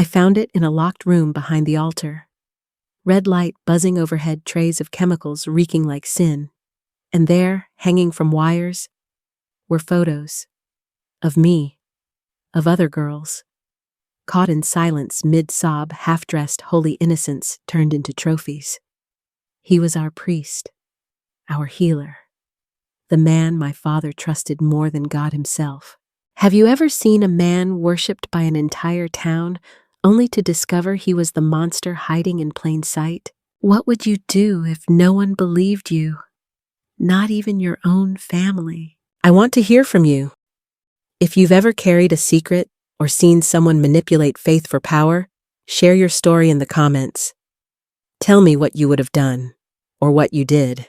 I found it in a locked room behind the altar. Red light buzzing overhead, trays of chemicals reeking like sin. And there, hanging from wires, were photos. Of me. Of other girls. Caught in silence, mid-sob, half-dressed holy innocents turned into trophies. He was our priest. Our healer. The man my father trusted more than God himself. Have you ever seen a man worshipped by an entire town, only to discover he was the monster hiding in plain sight? What would you do if no one believed you? Not even your own family. I want to hear from you. If you've ever carried a secret or seen someone manipulate faith for power, share your story in the comments. Tell me what you would have done, or what you did.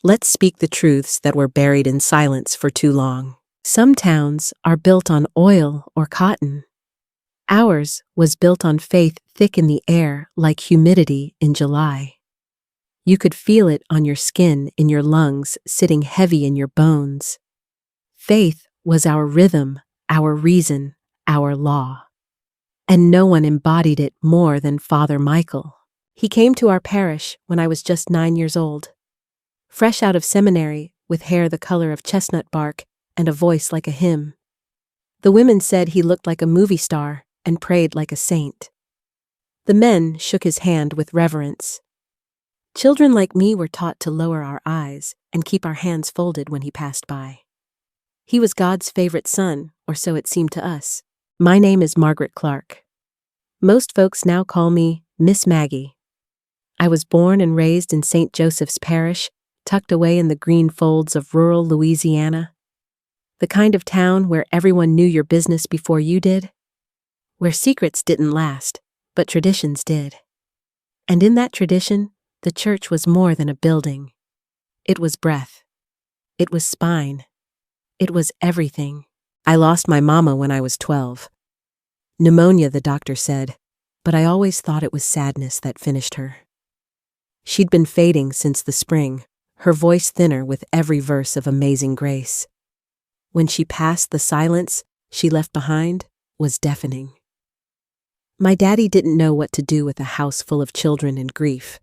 Let's speak the truths that were buried in silence for too long. Some towns are built on oil or cotton. Ours was built on faith thick in the air like humidity in July. You could feel it on your skin, in your lungs, sitting heavy in your bones. Faith was our rhythm, our reason, our law. And no one embodied it more than Father Michael. He came to our parish when I was just 9 years old. Fresh out of seminary, with hair the color of chestnut bark and a voice like a hymn. The women said he looked like a movie star and prayed like a saint. The men shook his hand with reverence. Children like me were taught to lower our eyes and keep our hands folded when he passed by. He was God's favorite son, or so it seemed to us. My name is Margaret Clark. Most folks now call me Miss Maggie. I was born and raised in St. Joseph's Parish, tucked away in the green folds of rural Louisiana. The kind of town where everyone knew your business before you did. Where secrets didn't last, but traditions did. And in that tradition, the church was more than a building. It was breath. It was spine. It was everything. I lost my mama when I was 12. Pneumonia, the doctor said, but I always thought it was sadness that finished her. She'd been fading since the spring, her voice thinner with every verse of Amazing Grace. When she passed, the silence she left behind was deafening. My daddy didn't know what to do with a house full of children in grief.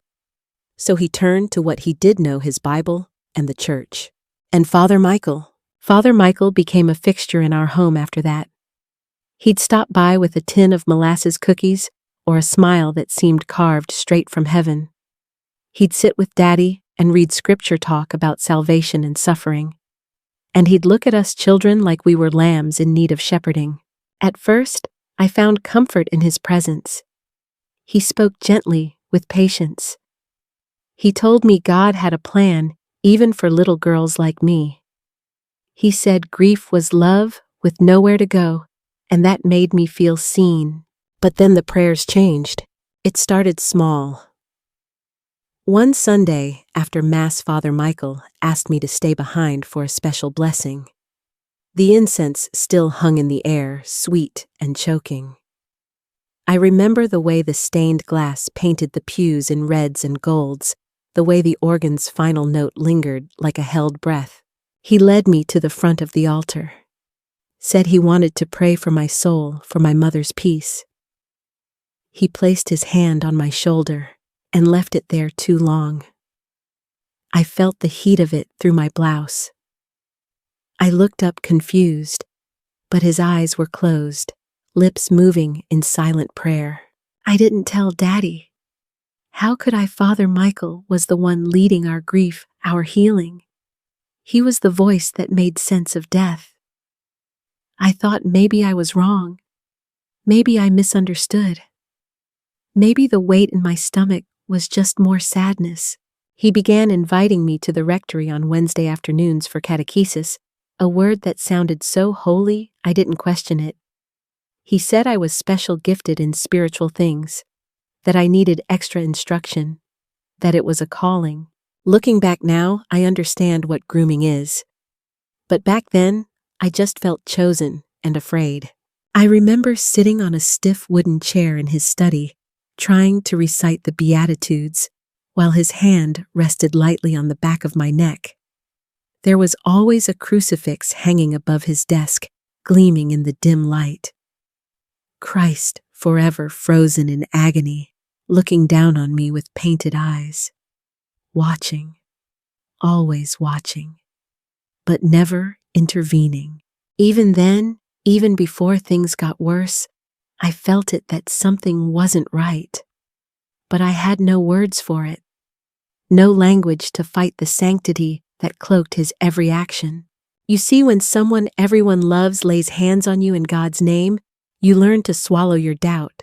So he turned to what he did know, his Bible and the church. And Father Michael became a fixture in our home after that. He'd stop by with a tin of molasses cookies or a smile that seemed carved straight from heaven. He'd sit with Daddy and read scripture talk about salvation and suffering. And he'd look at us children like we were lambs in need of shepherding. At first, I found comfort in his presence. He spoke gently, with patience. He told me God had a plan, even for little girls like me. He said grief was love with nowhere to go, and that made me feel seen. But then the prayers changed. It started small. One Sunday, after Mass, Father Michael asked me to stay behind for a special blessing. The incense still hung in the air, sweet and choking. I remember the way the stained glass painted the pews in reds and golds, the way the organ's final note lingered like a held breath. He led me to the front of the altar. Said he wanted to pray for my soul, for my mother's peace. He placed his hand on my shoulder and left it there too long. I felt the heat of it through my blouse. I looked up confused, but his eyes were closed, lips moving in silent prayer. I didn't tell Daddy. How could I? Father Michael was the one leading our grief, our healing. He was the voice that made sense of death. I thought maybe I was wrong. Maybe I misunderstood. Maybe the weight in my stomach was just more sadness. He began inviting me to the rectory on Wednesday afternoons for catechesis, a word that sounded so holy I didn't question it. He said I was special gifted in spiritual things, that I needed extra instruction, that it was a calling. Looking back now, I understand what grooming is. But back then, I just felt chosen and afraid. I remember sitting on a stiff wooden chair in his study, trying to recite the Beatitudes, while his hand rested lightly on the back of my neck. There was always a crucifix hanging above his desk, gleaming in the dim light. Christ, forever frozen in agony, looking down on me with painted eyes, watching, always watching, but never intervening. Even then, even before things got worse, I felt it that something wasn't right. But I had no words for it, no language to fight the sanctity that cloaked his every action. You see, when someone everyone loves lays hands on you in God's name, you learn to swallow your doubt,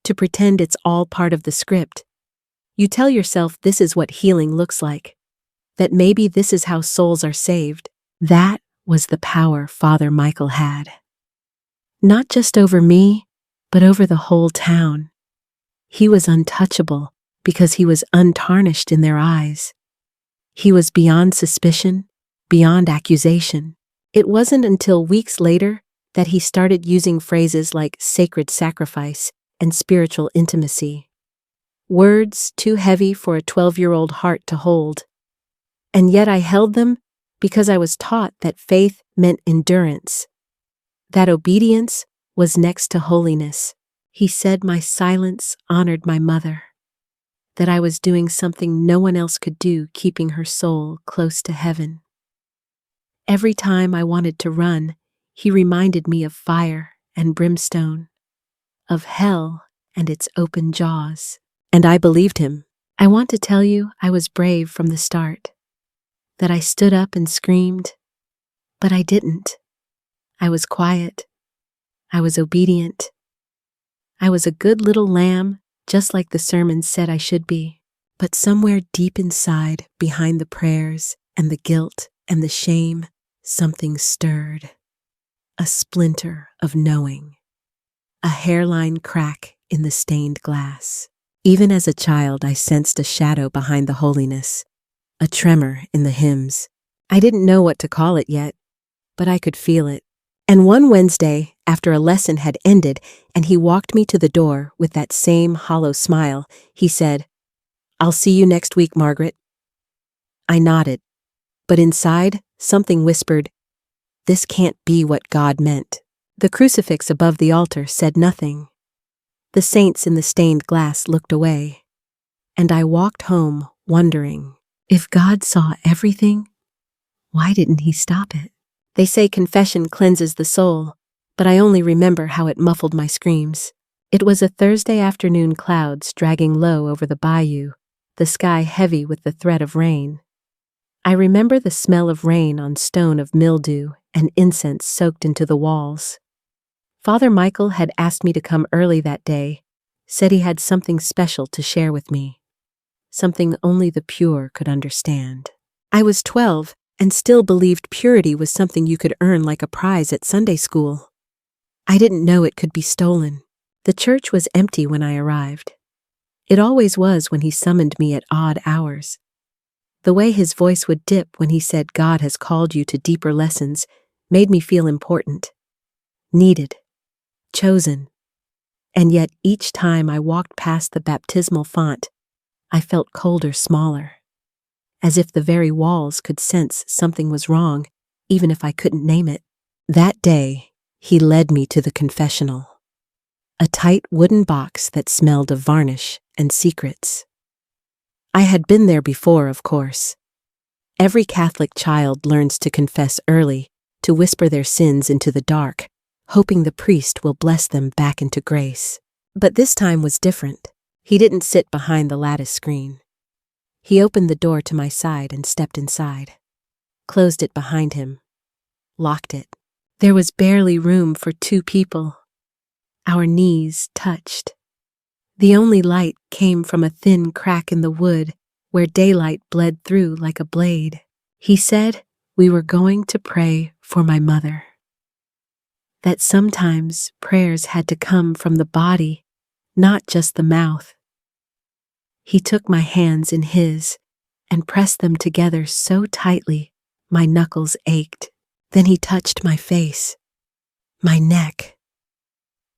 to pretend it's all part of the script. You tell yourself this is what healing looks like, that maybe this is how souls are saved. That was the power Father Michael had. Not just over me, but over the whole town. He was untouchable because he was untarnished in their eyes. He was beyond suspicion, beyond accusation. It wasn't until weeks later that he started using phrases like sacred sacrifice and spiritual intimacy. Words too heavy for a 12-year-old heart to hold. And yet I held them because I was taught that faith meant endurance, that obedience was next to holiness. He said my silence honored my mother, that I was doing something no one else could do, keeping her soul close to heaven. Every time I wanted to run, he reminded me of fire and brimstone, of hell and its open jaws. And I believed him. I want to tell you I was brave from the start, that I stood up and screamed, but I didn't. I was quiet. I was obedient. I was a good little lamb, just like the sermon said I should be. But somewhere deep inside, behind the prayers and the guilt and the shame, something stirred. A splinter of knowing. A hairline crack in the stained glass. Even as a child, I sensed a shadow behind the holiness, a tremor in the hymns. I didn't know what to call it yet, but I could feel it. And one Wednesday, after a lesson had ended and he walked me to the door with that same hollow smile, he said, "I'll see you next week, Margaret." I nodded, but inside, something whispered, "This can't be what God meant." The crucifix above the altar said nothing. The saints in the stained glass looked away, and I walked home wondering, if God saw everything, why didn't he stop it? They say confession cleanses the soul, but I only remember how it muffled my screams. It was a Thursday afternoon, clouds dragging low over the bayou, the sky heavy with the threat of rain. I remember the smell of rain on stone, of mildew and incense soaked into the walls. Father Michael had asked me to come early that day, said he had something special to share with me, something only the pure could understand. I was 12 and still believed purity was something you could earn like a prize at Sunday school. I didn't know it could be stolen. The church was empty when I arrived. It always was when he summoned me at odd hours. The way his voice would dip when he said God has called you to deeper lessons made me feel important, needed, chosen. And yet each time I walked past the baptismal font, I felt colder, smaller, as if the very walls could sense something was wrong, even if I couldn't name it. That day, he led me to the confessional, a tight wooden box that smelled of varnish and secrets. I had been there before, of course. Every Catholic child learns to confess early, to whisper their sins into the dark, hoping the priest will bless them back into grace. But this time was different. He didn't sit behind the lattice screen. He opened the door to my side and stepped inside, closed it behind him, locked it. There was barely room for two people. Our knees touched. The only light came from a thin crack in the wood where daylight bled through like a blade. He said we were going to pray for my mother, that sometimes prayers had to come from the body, not just the mouth. He took my hands in his and pressed them together so tightly my knuckles ached. Then he touched my face, my neck.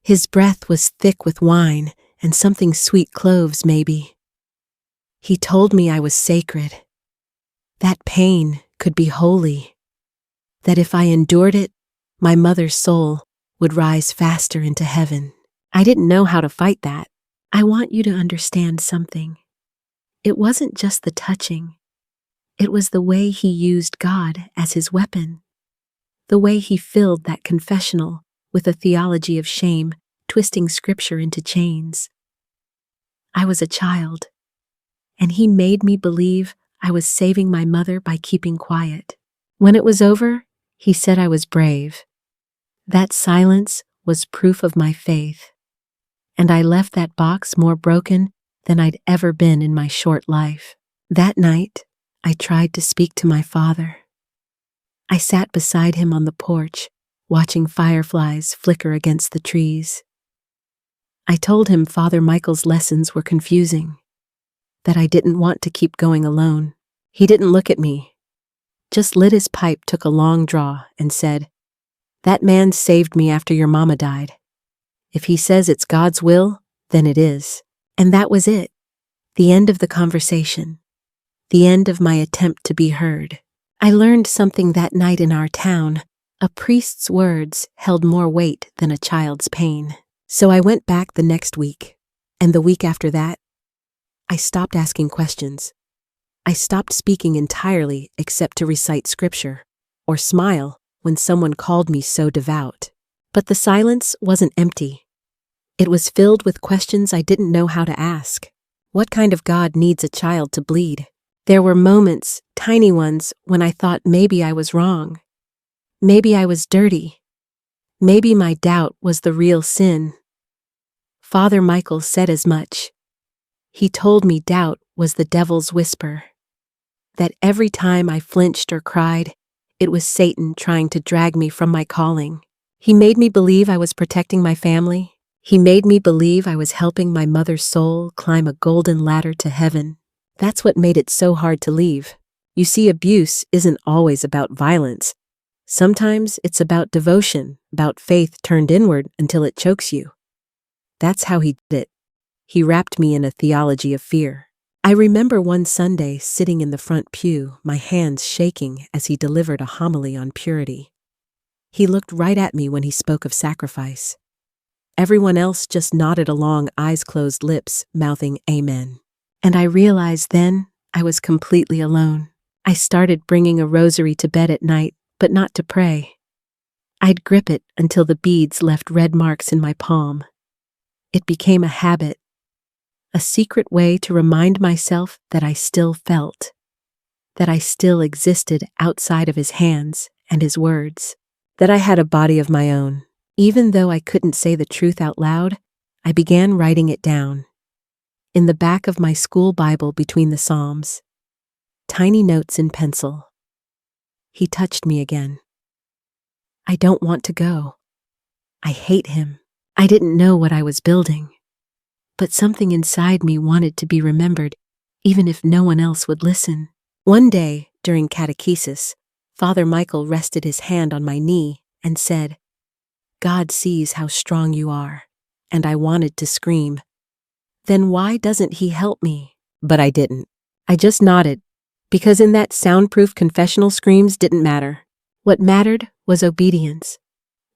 His breath was thick with wine and something sweet, cloves maybe. He told me I was sacred, that pain could be holy, that if I endured it, my mother's soul would rise faster into heaven. I didn't know how to fight that. I want you to understand something. It wasn't just the touching. It was the way he used God as his weapon. The way he filled that confessional with a theology of shame, twisting scripture into chains. I was a child, and he made me believe I was saving my mother by keeping quiet. When it was over, he said I was brave. That silence was proof of my faith, and I left that box more broken than I'd ever been in my short life. That night, I tried to speak to my father. I sat beside him on the porch, watching fireflies flicker against the trees. I told him Father Michael's lessons were confusing, that I didn't want to keep going alone. He didn't look at me, just lit his pipe, took a long draw, and said, "That man saved me after your mama died. If he says it's God's will, then it is." And that was it. The end of the conversation. The end of my attempt to be heard. I learned something that night in our town. A priest's words held more weight than a child's pain. So I went back the next week, and the week after that, I stopped asking questions. I stopped speaking entirely except to recite scripture, or smile when someone called me so devout. But the silence wasn't empty. It was filled with questions I didn't know how to ask. What kind of God needs a child to bleed? There were moments, tiny ones, when I thought maybe I was wrong. Maybe I was dirty. Maybe my doubt was the real sin. Father Michael said as much. He told me doubt was the devil's whisper. That every time I flinched or cried, it was Satan trying to drag me from my calling. He made me believe I was protecting my family. He made me believe I was helping my mother's soul climb a golden ladder to heaven. That's what made it so hard to leave. You see, abuse isn't always about violence. Sometimes it's about devotion, about faith turned inward until it chokes you. That's how he did it. He wrapped me in a theology of fear. I remember one Sunday sitting in the front pew, my hands shaking as he delivered a homily on purity. He looked right at me when he spoke of sacrifice. Everyone else just nodded along, eyes closed, lips mouthing amen. And I realized then I was completely alone. I started bringing a rosary to bed at night, but not to pray. I'd grip it until the beads left red marks in my palm. It became a habit, a secret way to remind myself that I still felt, that I still existed outside of his hands and his words, that I had a body of my own. Even though I couldn't say the truth out loud, I began writing it down. In the back of my school Bible between the Psalms. Tiny notes in pencil. He touched me again. I don't want to go. I hate him. I didn't know what I was building. But something inside me wanted to be remembered, even if no one else would listen. One day, during catechesis, Father Michael rested his hand on my knee and said, "God sees how strong you are." And I wanted to scream. Then why doesn't he help me? But I didn't. I just nodded, because in that soundproof confessional, screams didn't matter. What mattered was obedience.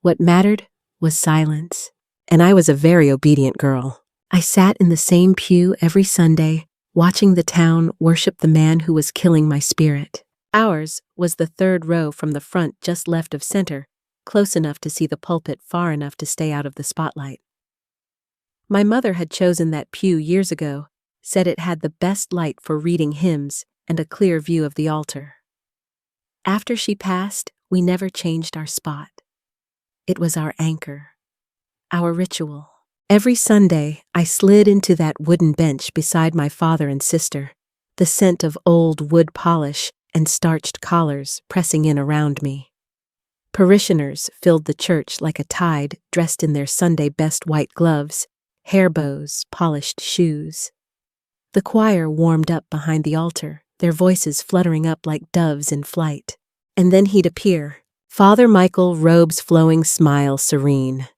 What mattered was silence. And I was a very obedient girl. I sat in the same pew every Sunday, watching the town worship the man who was killing my spirit. Ours was the third row from the front, just left of center, close enough to see the pulpit, far enough to stay out of the spotlight. My mother had chosen that pew years ago, said it had the best light for reading hymns and a clear view of the altar. After she passed, we never changed our spot. It was our anchor, our ritual. Every Sunday, I slid into that wooden bench beside my father and sister, the scent of old wood polish and starched collars pressing in around me. Parishioners filled the church like a tide, dressed in their Sunday best white gloves, hair bows, polished shoes. The choir warmed up behind the altar, their voices fluttering up like doves in flight. And then he'd appear, Father Michael, robes flowing, smile serene.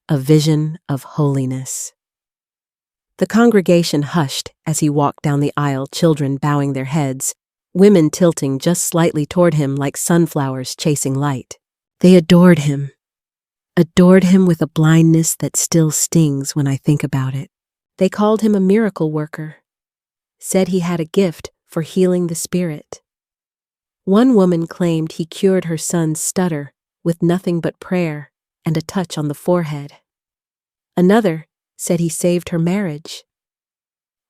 A vision of holiness. The congregation hushed as he walked down the aisle, children bowing their heads, women tilting just slightly toward him like sunflowers chasing light. They adored him. adored him with a blindness that still stings when I think about it. They called him a miracle worker, said he had a gift for healing the spirit. One woman claimed he cured her son's stutter with nothing but prayer and a touch on the forehead. Another said he saved her marriage.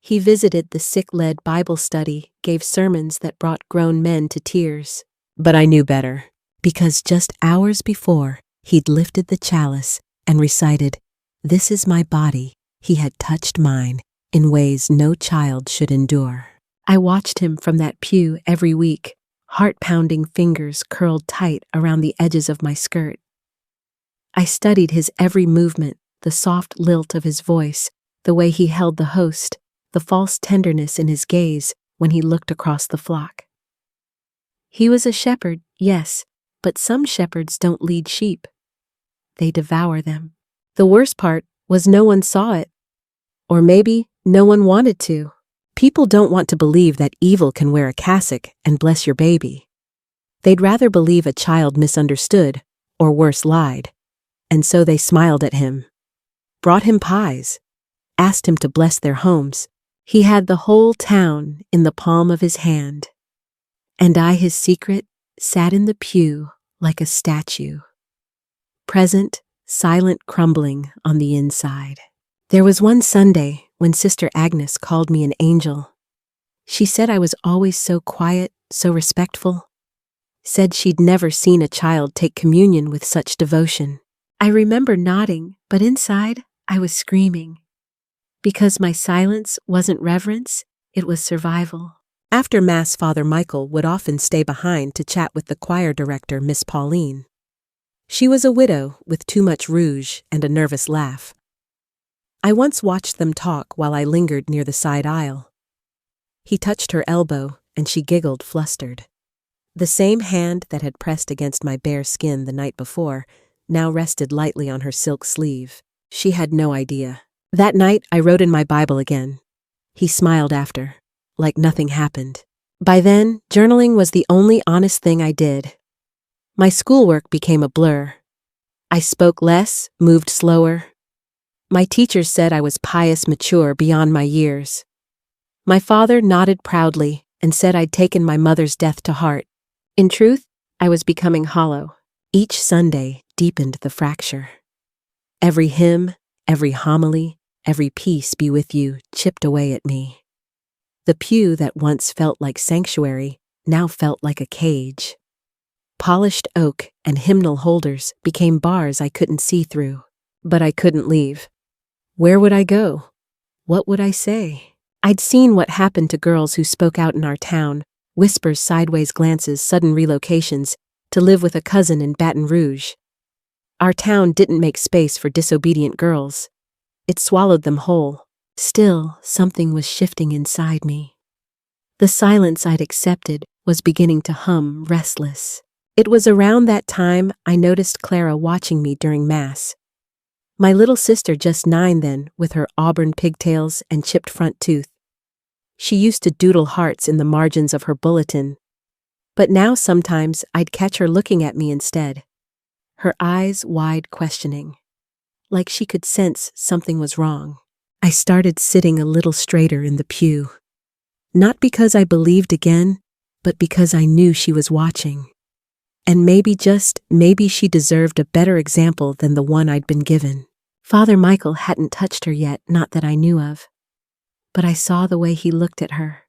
He visited the sick-led Bible study, gave sermons that brought grown men to tears. But I knew better, because just hours before, he'd lifted the chalice and recited, "This is my body, he had touched mine, in ways no child should endure." I watched him from that pew every week, heart-pounding fingers curled tight around the edges of my skirt. I studied his every movement, the soft lilt of his voice, the way he held the host, the false tenderness in his gaze when he looked across the flock. He was a shepherd, yes, but some shepherds don't lead sheep. They devour them. The worst part was no one saw it. Or maybe no one wanted to. People don't want to believe that evil can wear a cassock and bless your baby. They'd rather believe a child misunderstood, or worse, lied. And so they smiled at him, brought him pies, asked him to bless their homes. He had the whole town in the palm of his hand. And I, his secret, sat in the pew like a statue. Present, silent crumbling on the inside. There was one Sunday when Sister Agnes called me an angel. She said I was always so quiet, so respectful. Said she'd never seen a child take communion with such devotion. I remember nodding, but inside I was screaming. Because my silence wasn't reverence, it was survival. After Mass, Father Michael would often stay behind to chat with the choir director, Miss Pauline. She was a widow with too much rouge and a nervous laugh. I once watched them talk while I lingered near the side aisle. He touched her elbow, and she giggled, flustered. The same hand that had pressed against my bare skin the night before now rested lightly on her silk sleeve. She had no idea. That night, I wrote in my Bible again. He smiled after, like nothing happened. By then, journaling was the only honest thing I did. My schoolwork became a blur. I spoke less, moved slower. My teachers said I was pious, mature, beyond my years. My father nodded proudly and said I'd taken my mother's death to heart. In truth, I was becoming hollow. Each Sunday deepened the fracture. Every hymn, every homily, every peace be with you chipped away at me. The pew that once felt like sanctuary now felt like a cage. Polished oak and hymnal holders became bars I couldn't see through. But I couldn't leave. Where would I go? What would I say? I'd seen what happened to girls who spoke out in our town, whispers, sideways glances, sudden relocations, to live with a cousin in Baton Rouge. Our town didn't make space for disobedient girls. It swallowed them whole. Still, something was shifting inside me. The silence I'd accepted was beginning to hum, restless. It was around that time I noticed Clara watching me during Mass. My little sister, just 9 then, with her auburn pigtails and chipped front tooth. She used to doodle hearts in the margins of her bulletin. But now sometimes I'd catch her looking at me instead. Her eyes wide, questioning. Like she could sense something was wrong. I started sitting a little straighter in the pew. Not because I believed again, but because I knew she was watching. And maybe, just maybe, she deserved a better example than the one I'd been given. Father Michael hadn't touched her yet, not that I knew of. But I saw the way he looked at her.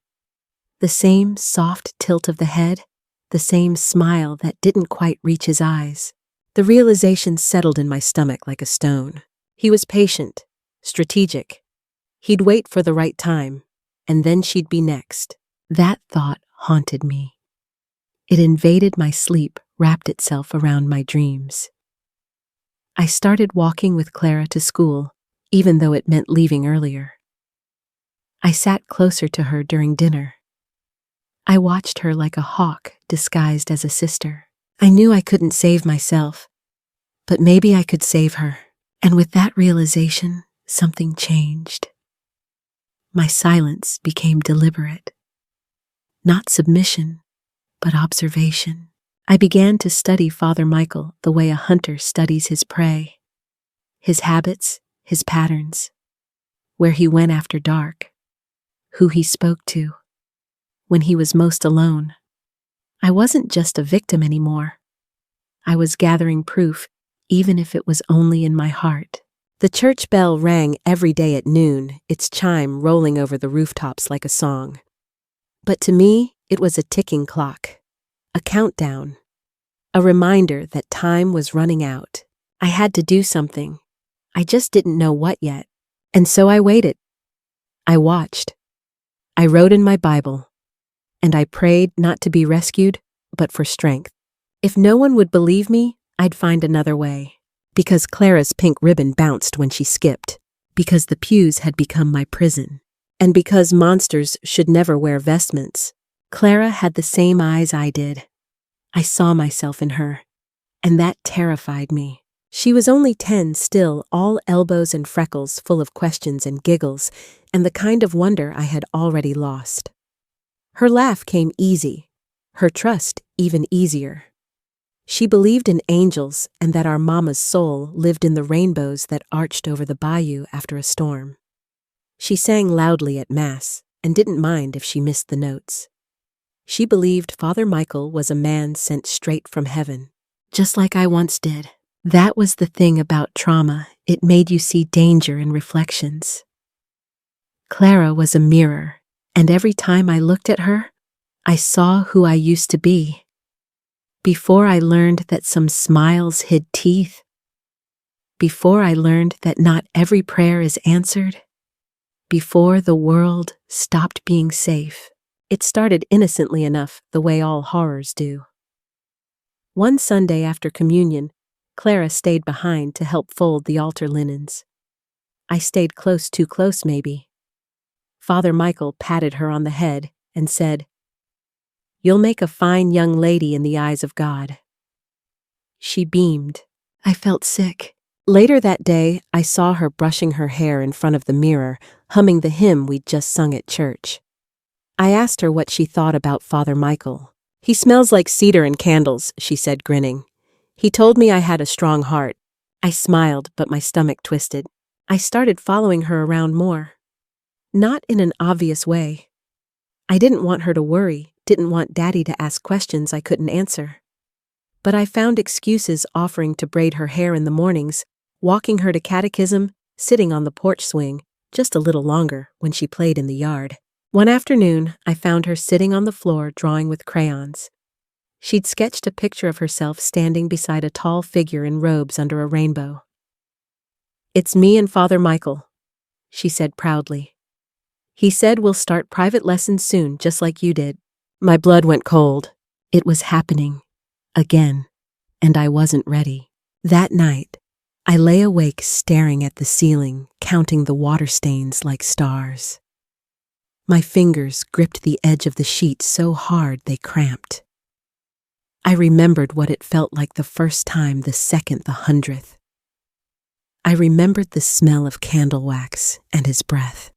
The same soft tilt of the head, the same smile that didn't quite reach his eyes. The realization settled in my stomach like a stone. He was patient, strategic. He'd wait for the right time, and then she'd be next. That thought haunted me. It invaded my sleep, wrapped itself around my dreams. I started walking with Clara to school, even though it meant leaving earlier. I sat closer to her during dinner. I watched her like a hawk disguised as a sister. I knew I couldn't save myself, but maybe I could save her. And with that realization, something changed. My silence became deliberate. Not submission, but observation. I began to study Father Michael the way a hunter studies his prey, his habits, his patterns, where he went after dark, who he spoke to, when he was most alone. I wasn't just a victim anymore. I was gathering proof, even if it was only in my heart. The church bell rang every day at noon, its chime rolling over the rooftops like a song. But to me, it was a ticking clock, a countdown, a reminder that time was running out. I had to do something. I just didn't know what yet. And so I waited. I watched. I wrote in my Bible. And I prayed not to be rescued, but for strength. If no one would believe me, I'd find another way. Because Clara's pink ribbon bounced when she skipped. Because the pews had become my prison. And because monsters should never wear vestments. Clara had the same eyes I did. I saw myself in her. And that terrified me. She was only 10 still, all elbows and freckles, full of questions and giggles, and the kind of wonder I had already lost. Her laugh came easy, her trust even easier. She believed in angels and that our mama's soul lived in the rainbows that arched over the bayou after a storm. She sang loudly at Mass and didn't mind if she missed the notes. She believed Father Michael was a man sent straight from heaven, just like I once did. That was the thing about trauma, it made you see danger in reflections. Clara was a mirror, and every time I looked at her, I saw who I used to be. Before I learned that some smiles hid teeth, before I learned that not every prayer is answered, before the world stopped being safe. It started innocently enough, the way all horrors do. One Sunday after communion, Clara stayed behind to help fold the altar linens. I stayed close, too close maybe. Father Michael patted her on the head and said, "You'll make a fine young lady in the eyes of God." She beamed. I felt sick. Later that day, I saw her brushing her hair in front of the mirror, humming the hymn we'd just sung at church. I asked her what she thought about Father Michael. "He smells like cedar and candles," she said, grinning. "He told me I had a strong heart." I smiled, but my stomach twisted. I started following her around more. Not in an obvious way. I didn't want her to worry, didn't want Daddy to ask questions I couldn't answer. But I found excuses, offering to braid her hair in the mornings, walking her to catechism, sitting on the porch swing, just a little longer when she played in the yard. One afternoon, I found her sitting on the floor drawing with crayons. She'd sketched a picture of herself standing beside a tall figure in robes under a rainbow. "It's me and Father Michael," she said proudly. "He said we'll start private lessons soon, just like you did." My blood went cold. It was happening. Again. And I wasn't ready. That night, I lay awake staring at the ceiling, counting the water stains like stars. My fingers gripped the edge of the sheet so hard they cramped. I remembered what it felt like the first time, the second, the 100th. I remembered the smell of candle wax and his breath.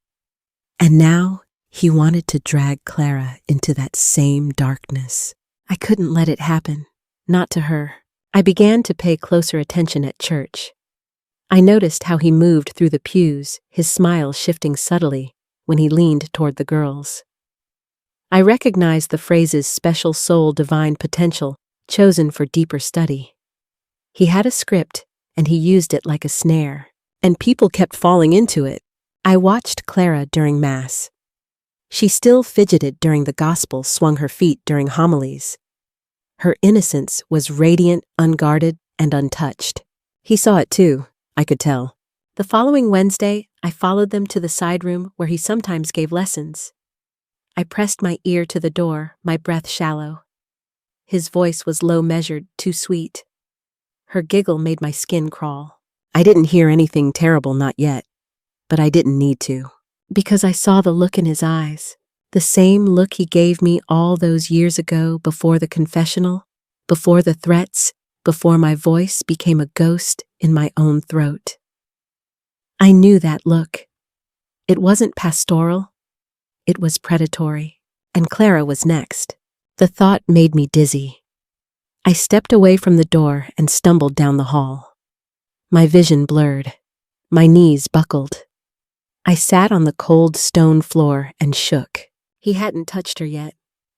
And now he wanted to drag Clara into that same darkness. I couldn't let it happen, not to her. I began to pay closer attention at church. I noticed how he moved through the pews, his smile shifting subtly when he leaned toward the girls. I recognized the phrases special soul, divine potential, chosen for deeper study. He had a script, and he used it like a snare, and people kept falling into it. I watched Clara during Mass. She still fidgeted during the gospel, swung her feet during homilies. Her innocence was radiant, unguarded, and untouched. He saw it too, I could tell. The following Wednesday, I followed them to the side room where he sometimes gave lessons. I pressed my ear to the door, my breath shallow. His voice was low measured, too sweet. Her giggle made my skin crawl. I didn't hear anything terrible, not yet. But I didn't need to. Because I saw the look in his eyes. The same look he gave me all those years ago, before the confessional, before the threats, before my voice became a ghost in my own throat. I knew that look. It wasn't pastoral. It was predatory. And Clara was next. The thought made me dizzy. I stepped away from the door and stumbled down the hall. My vision blurred. My knees buckled. I sat on the cold stone floor and shook. He hadn't touched her yet,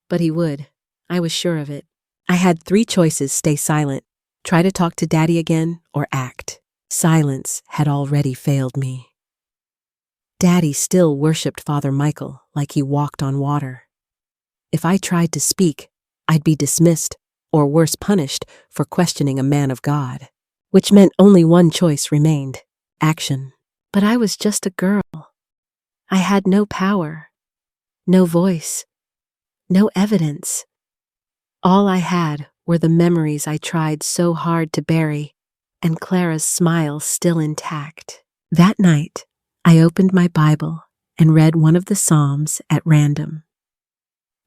but he would. I was sure of it. I had 3 choices: stay silent, try to talk to Daddy again, or act. Silence had already failed me. Daddy still worshipped Father Michael like he walked on water. If I tried to speak, I'd be dismissed, or worse, punished for questioning a man of God, which meant only one choice remained: action. But I was just a girl. I had no power, no voice, no evidence. All I had were the memories I tried so hard to bury, and Clara's smile still intact. That night, I opened my Bible and read one of the Psalms at random.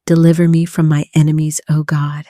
Deliver me from my enemies, O God.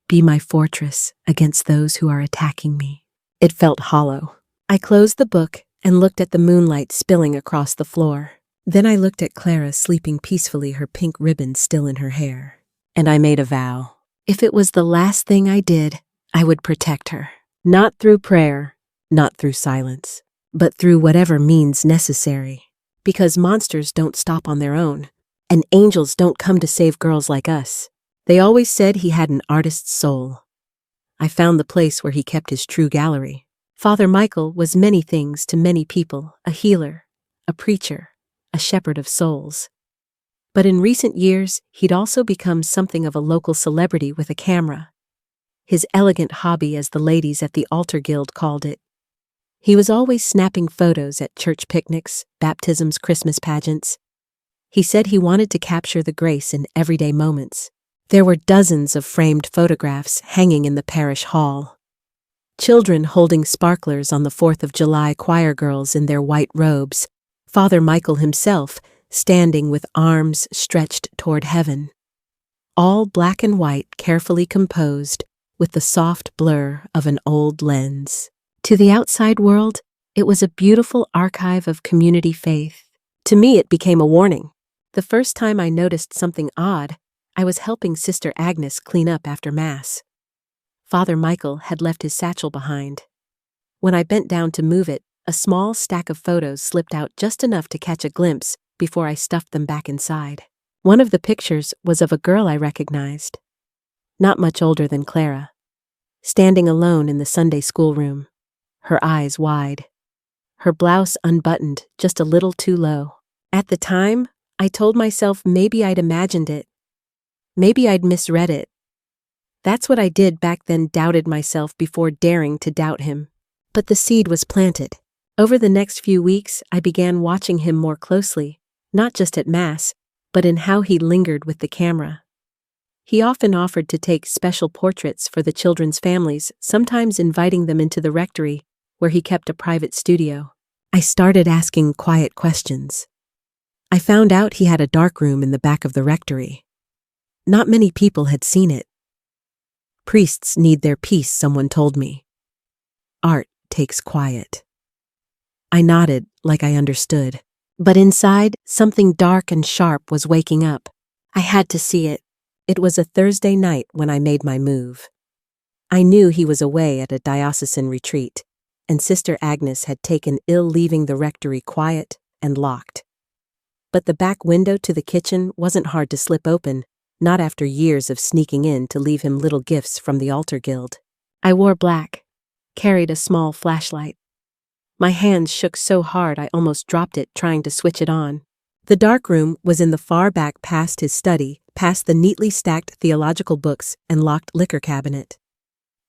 Be my fortress against those who are attacking me. It felt hollow. I closed the book and looked at the moonlight spilling across the floor. Then I looked at Clara sleeping peacefully, her pink ribbon still in her hair. And I made a vow. If it was the last thing I did, I would protect her. Not through prayer, not through silence, but through whatever means necessary. Because monsters don't stop on their own, and angels don't come to save girls like us. They always said he had an artist's soul. I found the place where he kept his true gallery. Father Michael was many things to many people: a healer, a preacher, a shepherd of souls. But in recent years, he'd also become something of a local celebrity with a camera. His elegant hobby, as the ladies at the Altar Guild called it. He was always snapping photos at church picnics, baptisms, Christmas pageants. He said he wanted to capture the grace in everyday moments. There were dozens of framed photographs hanging in the parish hall. Children holding sparklers on the 4th of July, choir girls in their white robes, Father Michael himself standing with arms stretched toward heaven. All black and white, carefully composed, with the soft blur of an old lens. To the outside world, it was a beautiful archive of community faith. To me, it became a warning. The first time I noticed something odd, I was helping Sister Agnes clean up after Mass. Father Michael had left his satchel behind. When I bent down to move it, a small stack of photos slipped out just enough to catch a glimpse before I stuffed them back inside. One of the pictures was of a girl I recognized, not much older than Clara, standing alone in the Sunday school room, her eyes wide, her blouse unbuttoned just a little too low. At the time, I told myself maybe I'd imagined it. Maybe I'd misread it. That's what I did back then, doubted myself before daring to doubt him. But the seed was planted. Over the next few weeks, I began watching him more closely, not just at Mass, but in how he lingered with the camera. He often offered to take special portraits for the children's families, sometimes inviting them into the rectory, where he kept a private studio. I started asking quiet questions. I found out he had a dark room in the back of the rectory. Not many people had seen it. Priests need their peace, someone told me. Art takes quiet. I nodded like I understood. But inside, something dark and sharp was waking up. I had to see it. It was a Thursday night when I made my move. I knew he was away at a diocesan retreat, and Sister Agnes had taken ill leaving the rectory quiet and locked. But the back window to the kitchen wasn't hard to slip open, not after years of sneaking in to leave him little gifts from the Altar Guild. I wore black, carried a small flashlight. My hands shook so hard I almost dropped it trying to switch it on. The dark room was in the far back, past his study, past the neatly stacked theological books and locked liquor cabinet.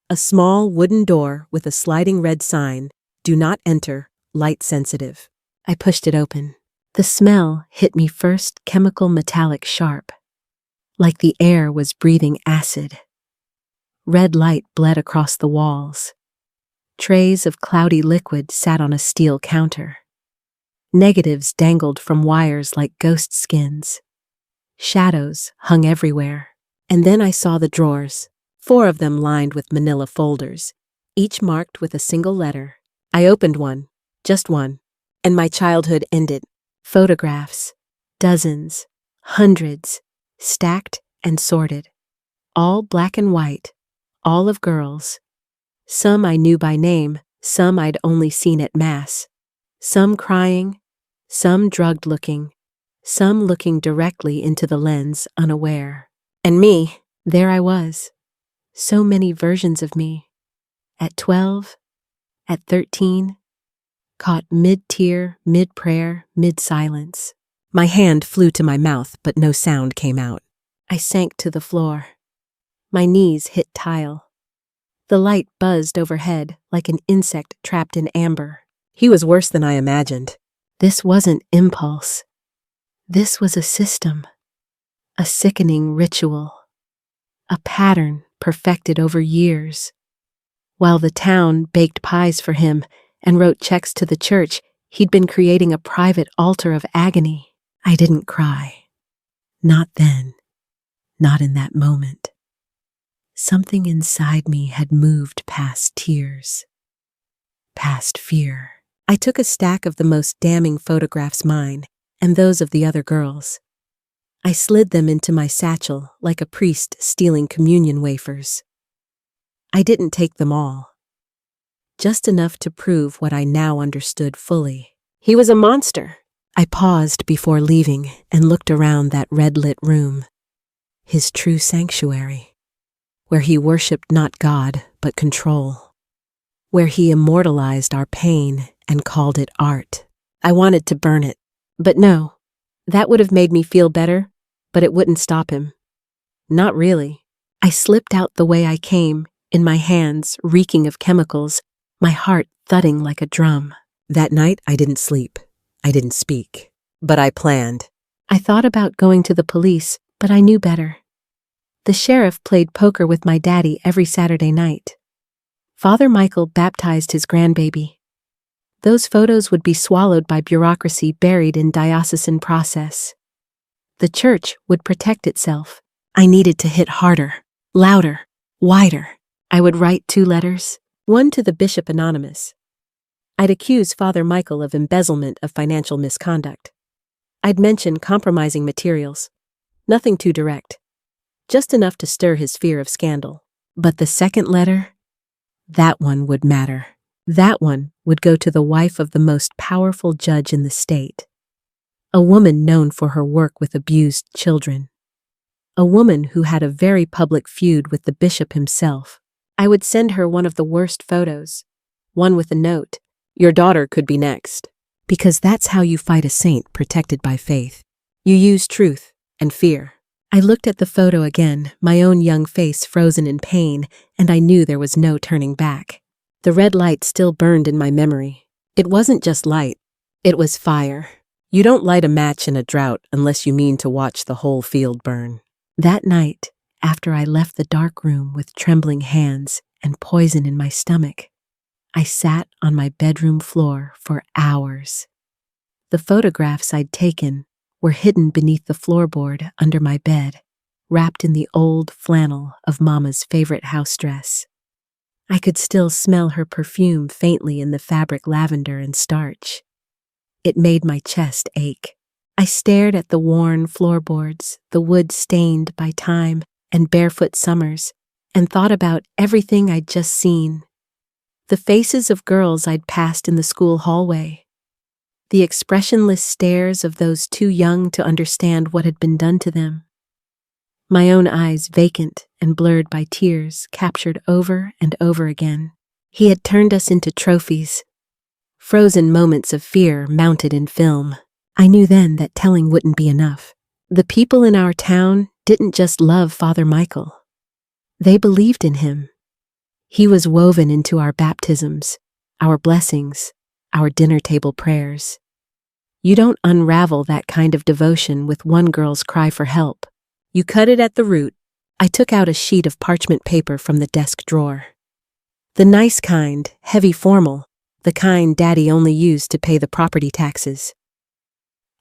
A small wooden door with a sliding red sign, "Do not enter, light sensitive." I pushed it open. The smell hit me first, chemical, metallic, sharp. Like the air was breathing acid. Red light bled across the walls. Trays of cloudy liquid sat on a steel counter. Negatives dangled from wires like ghost skins. Shadows hung everywhere. And then I saw the drawers, 4 of them lined with manila folders, each marked with a single letter. I opened one, just one, and my childhood ended. Photographs, dozens, hundreds, stacked and sorted. All black and white, all of girls. Some I knew by name, some I'd only seen at Mass. Some crying, some drugged-looking, some looking directly into the lens, unaware. And me, there I was. So many versions of me. At 12, at 13, caught mid-tear, mid-prayer, mid-silence. My hand flew to my mouth, but no sound came out. I sank to the floor. My knees hit tile. The light buzzed overhead like an insect trapped in amber. He was worse than I imagined. This wasn't impulse. This was a system, a sickening ritual, a pattern perfected over years. While the town baked pies for him and wrote checks to the church, he'd been creating a private altar of agony. I didn't cry. Not then. Not in that moment. Something inside me had moved past tears, past fear. I took a stack of the most damning photographs, mine and those of the other girls. I slid them into my satchel like a priest stealing communion wafers. I didn't take them all. Just enough to prove what I now understood fully. He was a monster. I paused before leaving and looked around that red-lit room. His true sanctuary, where he worshipped not God, but control. Where he immortalized our pain and called it art. I wanted to burn it. But no, that would have made me feel better, but it wouldn't stop him. Not really. I slipped out the way I came, in my hands reeking of chemicals, my heart thudding like a drum. That night I didn't sleep. I didn't speak. But I planned. I thought about going to the police, but I knew better. The sheriff played poker with my daddy every Saturday night. Father Michael baptized his grandbaby. Those photos would be swallowed by bureaucracy buried in diocesan process. The church would protect itself. I needed to hit harder, louder, wider. I would write 2 letters, one to the Bishop Anonymous. I'd accuse Father Michael of embezzlement of financial misconduct. I'd mention compromising materials. Nothing too direct. Just enough to stir his fear of scandal. But the second letter? That one would matter. That one would go to the wife of the most powerful judge in the state. A woman known for her work with abused children. A woman who had a very public feud with the bishop himself. I would send her one of the worst photos. One with a note, "Your daughter could be next." Because that's how you fight a saint protected by faith. You use truth and fear. I looked at the photo again, my own young face frozen in pain, and I knew there was no turning back. The red light still burned in my memory. It wasn't just light. It was fire. You don't light a match in a drought unless you mean to watch the whole field burn. That night, after I left the dark room with trembling hands and poison in my stomach, I sat on my bedroom floor for hours. The photographs I'd taken were hidden beneath the floorboard under my bed, wrapped in the old flannel of Mama's favorite house dress. I could still smell her perfume faintly in the fabric lavender and starch. It made my chest ache. I stared at the worn floorboards, the wood stained by time and barefoot summers, and thought about everything I'd just seen. The faces of girls I'd passed in the school hallway. The expressionless stares of those too young to understand what had been done to them. My own eyes vacant and blurred by tears captured over and over again. He had turned us into trophies. Frozen moments of fear mounted in film. I knew then that telling wouldn't be enough. The people in our town didn't just love Father Michael. They believed in him. He was woven into our baptisms, our blessings, our dinner table prayers. You don't unravel that kind of devotion with one girl's cry for help. You cut it at the root. I took out a sheet of parchment paper from the desk drawer. The nice kind, heavy formal, the kind Daddy only used to pay the property taxes.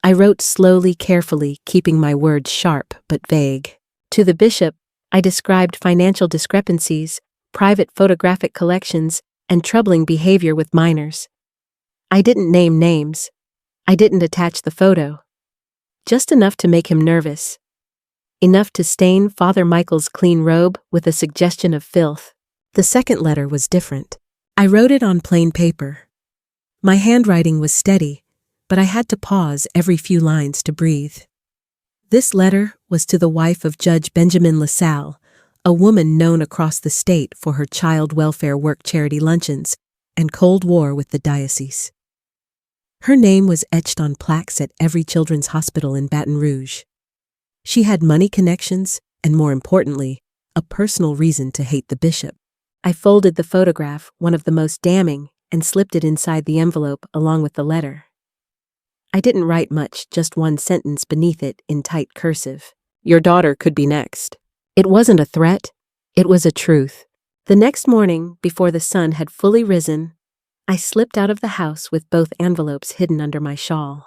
I wrote slowly, carefully, keeping my words sharp but vague. To the bishop, I described financial discrepancies, private photographic collections, and troubling behavior with minors. I didn't name names. I didn't attach the photo. Just enough to make him nervous. Enough to stain Father Michael's clean robe with a suggestion of filth. The second letter was different. I wrote it on plain paper. My handwriting was steady, but I had to pause every few lines to breathe. This letter was to the wife of Judge Benjamin LaSalle, a woman known across the state for her child welfare work charity luncheons and Cold War with the diocese. Her name was etched on plaques at every children's hospital in Baton Rouge. She had money connections and, more importantly, a personal reason to hate the bishop. I folded the photograph, one of the most damning, and slipped it inside the envelope along with the letter. I didn't write much, just one sentence beneath it in tight cursive. Your daughter could be next. It wasn't a threat, it was a truth. The next morning, before the sun had fully risen, I slipped out of the house with both envelopes hidden under my shawl.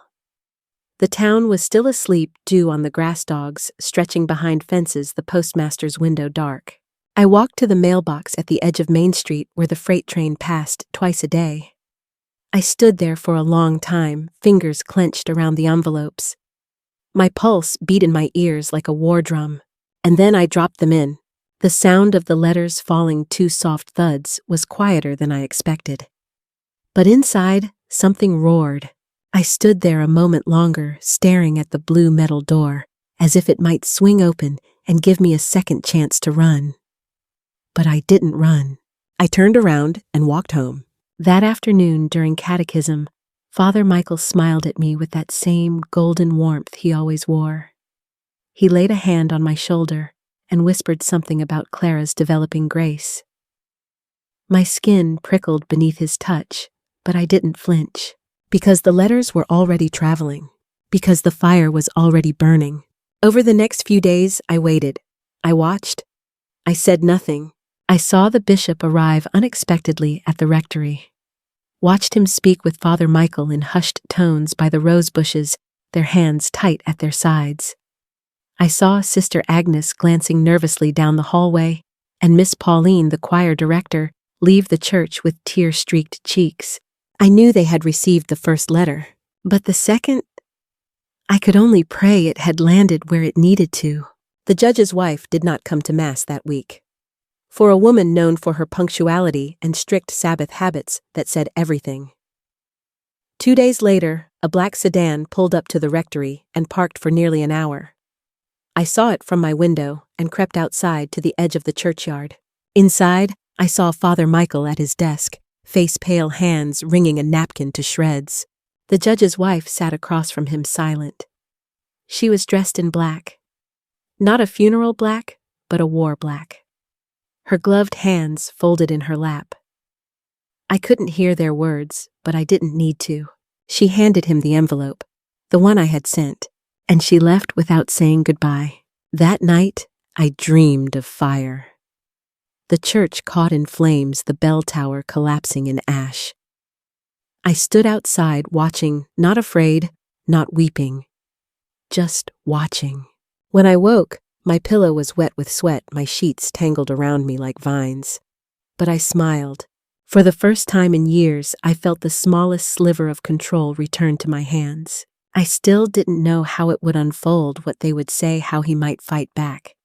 The town was still asleep, dew on the grass dogs stretching behind fences, the postmaster's window dark. I walked to the mailbox at the edge of Main Street where the freight train passed twice a day. I stood there for a long time, fingers clenched around the envelopes. My pulse beat in my ears like a war drum, and then I dropped them in. The sound of the letters falling, two soft thuds, was quieter than I expected. But inside, something roared. I stood there a moment longer, staring at the blue metal door, as if it might swing open and give me a second chance to run. But I didn't run. I turned around and walked home. That afternoon, during catechism, Father Michael smiled at me with that same golden warmth he always wore. He laid a hand on my shoulder and whispered something about Clara's developing grace. My skin prickled beneath his touch, but I didn't flinch, because the letters were already traveling, because the fire was already burning. Over the next few days, I waited. I watched. I said nothing. I saw the bishop arrive unexpectedly at the rectory. Watched him speak with Father Michael in hushed tones by the rose bushes, their hands tight at their sides. I saw Sister Agnes glancing nervously down the hallway, and Miss Pauline, the choir director, leave the church with tear-streaked cheeks. I knew they had received the first letter, but the second? I could only pray it had landed where it needed to. The judge's wife did not come to Mass that week. For a woman known for her punctuality and strict Sabbath habits, that said everything. 2 days later, a black sedan pulled up to the rectory and parked for nearly an hour. I saw it from my window and crept outside to the edge of the churchyard. Inside, I saw Father Michael at his desk, face-pale hands wringing a napkin to shreds. The judge's wife sat across from him silent. She was dressed in black. Not a funeral black, but a war black. Her gloved hands folded in her lap. I couldn't hear their words, but I didn't need to. She handed him the envelope, the one I had sent, and she left without saying goodbye. That night, I dreamed of fire. The church caught in flames, the bell tower collapsing in ash. I stood outside watching, not afraid, not weeping, just watching. When I woke, my pillow was wet with sweat, my sheets tangled around me like vines. But I smiled. For the first time in years, I felt the smallest sliver of control return to my hands. I still didn't know how it would unfold, what they would say, how he might fight back.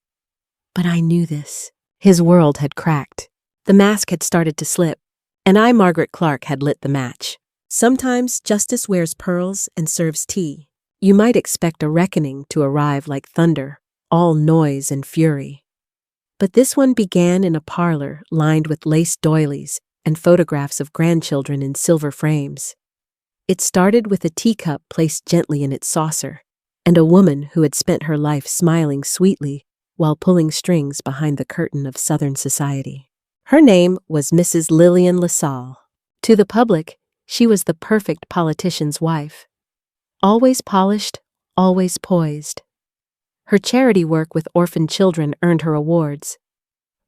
But I knew this. His world had cracked. The mask had started to slip, and I, Margaret Clark, had lit the match. Sometimes justice wears pearls and serves tea. You might expect a reckoning to arrive like thunder, all noise and fury. But this one began in a parlor lined with lace doilies and photographs of grandchildren in silver frames. It started with a teacup placed gently in its saucer, and a woman who had spent her life smiling sweetly while pulling strings behind the curtain of Southern society. Her name was Mrs. Lillian LaSalle. To the public, she was the perfect politician's wife. Always polished, always poised. Her charity work with orphan children earned her awards.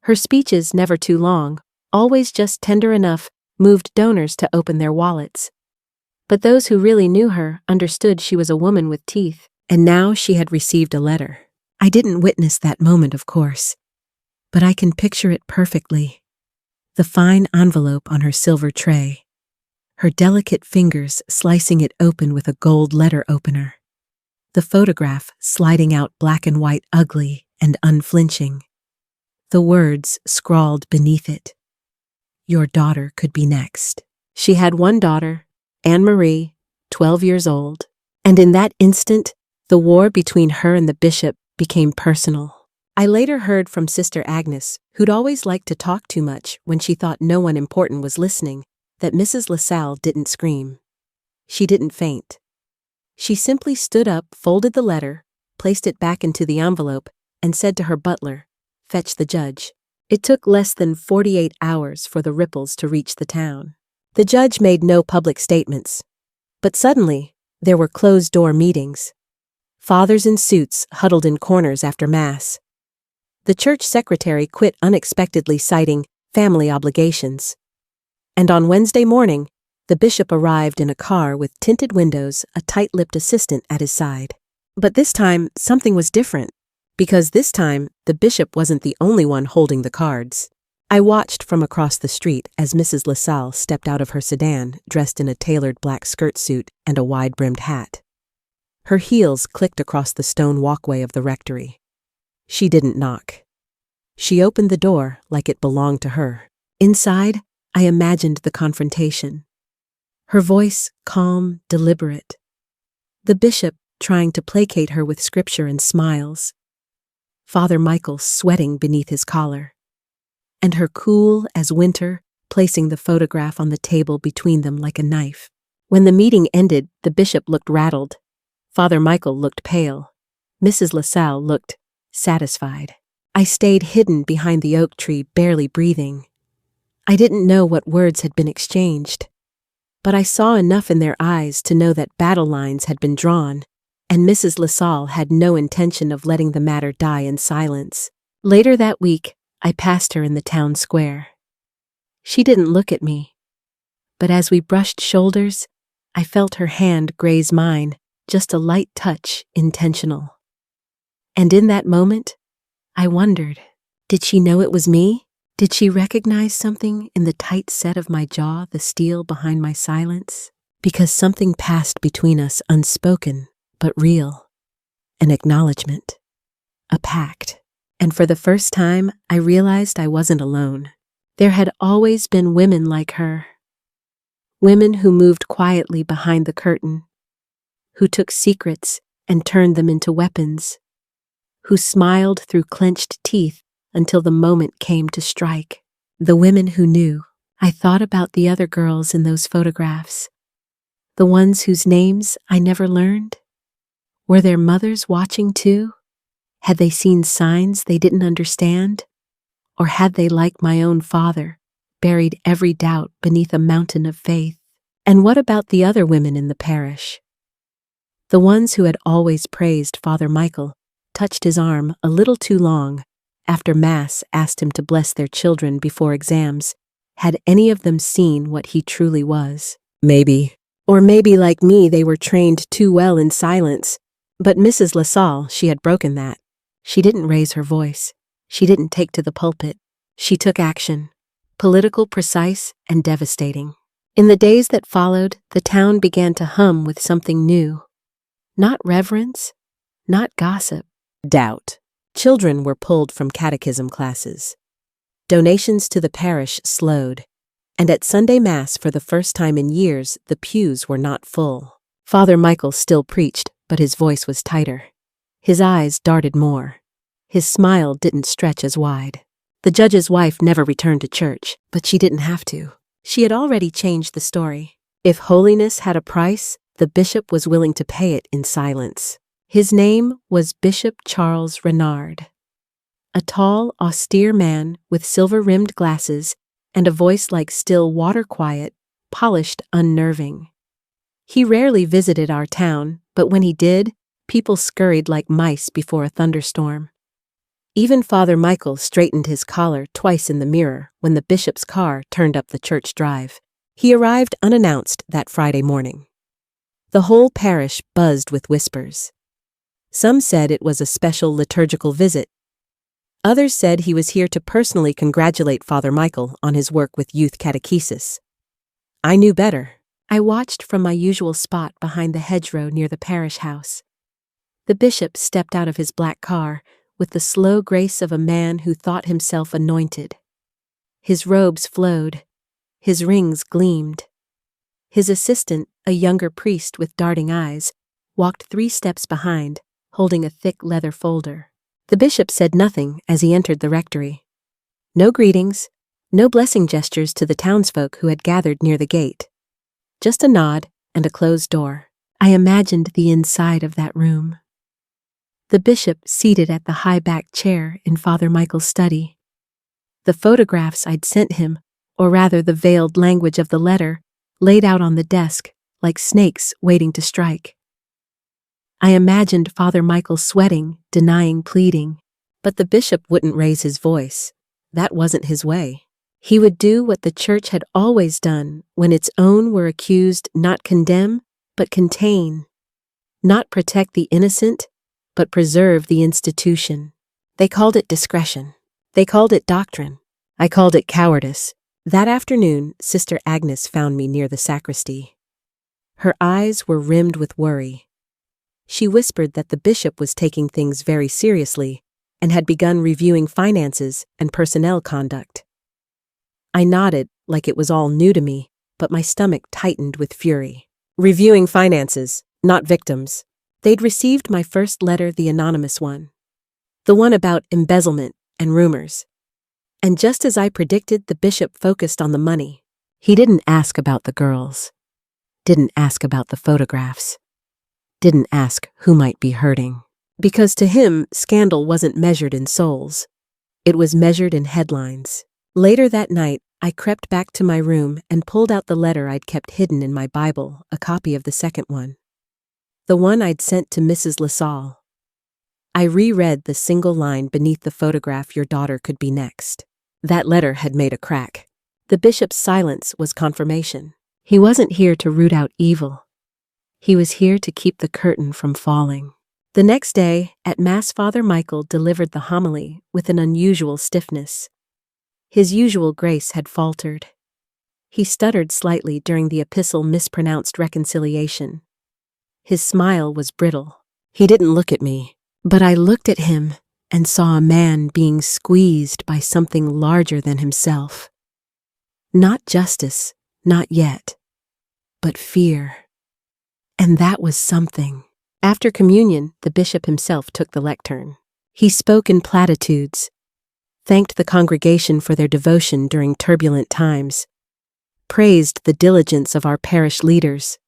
Her speeches, never too long, always just tender enough, moved donors to open their wallets. But those who really knew her understood she was a woman with teeth, and now she had received a letter. I didn't witness that moment, of course, but I can picture it perfectly. The fine envelope on her silver tray, her delicate fingers slicing it open with a gold letter opener. The photograph sliding out black and white, ugly and unflinching. The words scrawled beneath it. Your daughter could be next. She had one daughter, Anne-Marie, 12 years old, and in that instant, the war between her and the bishop became personal. I later heard from Sister Agnes, who'd always liked to talk too much when she thought no one important was listening, that Mrs. LaSalle didn't scream. She didn't faint. She simply stood up, folded the letter, placed it back into the envelope, and said to her butler, "Fetch the judge." It took less than 48 hours for the ripples to reach the town. The judge made no public statements. But suddenly, there were closed-door meetings. Fathers in suits huddled in corners after Mass. The church secretary quit unexpectedly, citing family obligations. And on Wednesday morning, the bishop arrived in a car with tinted windows, a tight-lipped assistant at his side. But this time, something was different, because this time, the bishop wasn't the only one holding the cards. I watched from across the street as Mrs. LaSalle stepped out of her sedan, dressed in a tailored black skirt suit and a wide-brimmed hat. Her heels clicked across the stone walkway of the rectory. She didn't knock. She opened the door like it belonged to her. Inside, I imagined the confrontation. Her voice calm, deliberate. The bishop trying to placate her with scripture and smiles. Father Michael sweating beneath his collar. And her cool as winter, placing the photograph on the table between them like a knife. When the meeting ended, the bishop looked rattled. Father Michael looked pale. Mrs. LaSalle looked satisfied. I stayed hidden behind the oak tree, barely breathing. I didn't know what words had been exchanged, but I saw enough in their eyes to know that battle lines had been drawn, and Mrs. LaSalle had no intention of letting the matter die in silence. Later that week, I passed her in the town square. She didn't look at me, but as we brushed shoulders, I felt her hand graze mine, just a light touch, intentional. And in that moment, I wondered, did she know it was me? Did she recognize something in the tight set of my jaw, the steel behind my silence? Because something passed between us, unspoken, but real. An acknowledgement. A pact. And for the first time, I realized I wasn't alone. There had always been women like her. Women who moved quietly behind the curtain, who took secrets and turned them into weapons, who smiled through clenched teeth until the moment came to strike. The women who knew. I thought about the other girls in those photographs, the ones whose names I never learned. Were their mothers watching too? Had they seen signs they didn't understand? Or had they, like my own father, buried every doubt beneath a mountain of faith? And what about the other women in the parish? The ones who had always praised Father Michael, touched his arm a little too long, after Mass asked him to bless their children before exams. Had any of them seen what he truly was? Maybe. Or maybe, like me, they were trained too well in silence. But Mrs. LaSalle, she had broken that. She didn't raise her voice. She didn't take to the pulpit. She took action. Political, precise, and devastating. In the days that followed, the town began to hum with something new. Not reverence, not gossip. Doubt. Children were pulled from catechism classes. Donations to the parish slowed. And at Sunday Mass, for the first time in years, the pews were not full. Father Michael still preached, but his voice was tighter. His eyes darted more. His smile didn't stretch as wide. The judge's wife never returned to church, but she didn't have to. She had already changed the story. If holiness had a price, the bishop was willing to pay it in silence. His name was Bishop Charles Renard. A tall, austere man with silver-rimmed glasses and a voice like still water quiet, polished, unnerving. He rarely visited our town, but when he did, people scurried like mice before a thunderstorm. Even Father Michael straightened his collar twice in the mirror when the bishop's car turned up the church drive. He arrived unannounced that Friday morning. The whole parish buzzed with whispers. Some said it was a special liturgical visit. Others said he was here to personally congratulate Father Michael on his work with youth catechesis. I knew better. I watched from my usual spot behind the hedgerow near the parish house. The bishop stepped out of his black car with the slow grace of a man who thought himself anointed. His robes flowed, His rings gleamed. His assistant, a younger priest with darting eyes, walked 3 steps behind, holding a thick leather folder. The bishop said nothing as he entered the rectory. No greetings, no blessing gestures to the townsfolk who had gathered near the gate. Just a nod and a closed door. I imagined the inside of that room. The bishop seated at the high-backed chair in Father Michael's study. The photographs I'd sent him, or rather the veiled language of the letter, laid out on the desk like snakes waiting to strike. I imagined Father Michael sweating, denying, pleading, but the bishop wouldn't raise his voice. That wasn't his way. He would do what the church had always done when its own were accused, not condemn, but contain. Not protect the innocent, but preserve the institution. They called it discretion. They called it doctrine. I called it cowardice. That afternoon, Sister Agnes found me near the sacristy. Her eyes were rimmed with worry. She whispered that the bishop was taking things very seriously and had begun reviewing finances and personnel conduct. I nodded like it was all new to me, but my stomach tightened with fury. Reviewing finances, not victims. They'd received my first letter, the anonymous one. The one about embezzlement and rumors. And just as I predicted, the bishop focused on the money. He didn't ask about the girls. Didn't ask about the photographs. Didn't ask who might be hurting. Because to him, scandal wasn't measured in souls. It was measured in headlines. Later that night, I crept back to my room and pulled out the letter I'd kept hidden in my Bible, a copy of the second one. The one I'd sent to Mrs. LaSalle. I reread the single line beneath the photograph, "Your daughter could be next." That letter had made a crack. The bishop's silence was confirmation. He wasn't here to root out evil. He was here to keep the curtain from falling. The next day, at Mass, Father Michael delivered the homily with an unusual stiffness. His usual grace had faltered. He stuttered slightly during the epistle mispronounced reconciliation. His smile was brittle. He didn't look at me, but I looked at him and saw a man being squeezed by something larger than himself. Not justice, not yet, but fear. And that was something. After communion, the bishop himself took the lectern. He spoke in platitudes, thanked the congregation for their devotion during turbulent times, praised the diligence of our parish leaders,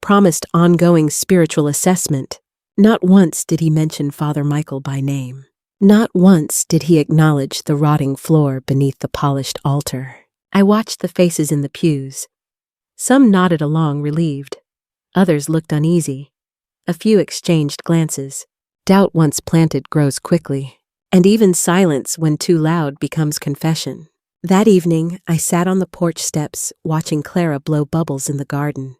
promised ongoing spiritual assessment. Not once did he mention Father Michael by name. Not once did he acknowledge the rotting floor beneath the polished altar. I watched the faces in the pews. Some nodded along, relieved. Others looked uneasy. A few exchanged glances. Doubt once planted grows quickly, and even silence when too loud becomes confession. That evening, I sat on the porch steps watching Clara blow bubbles in the garden.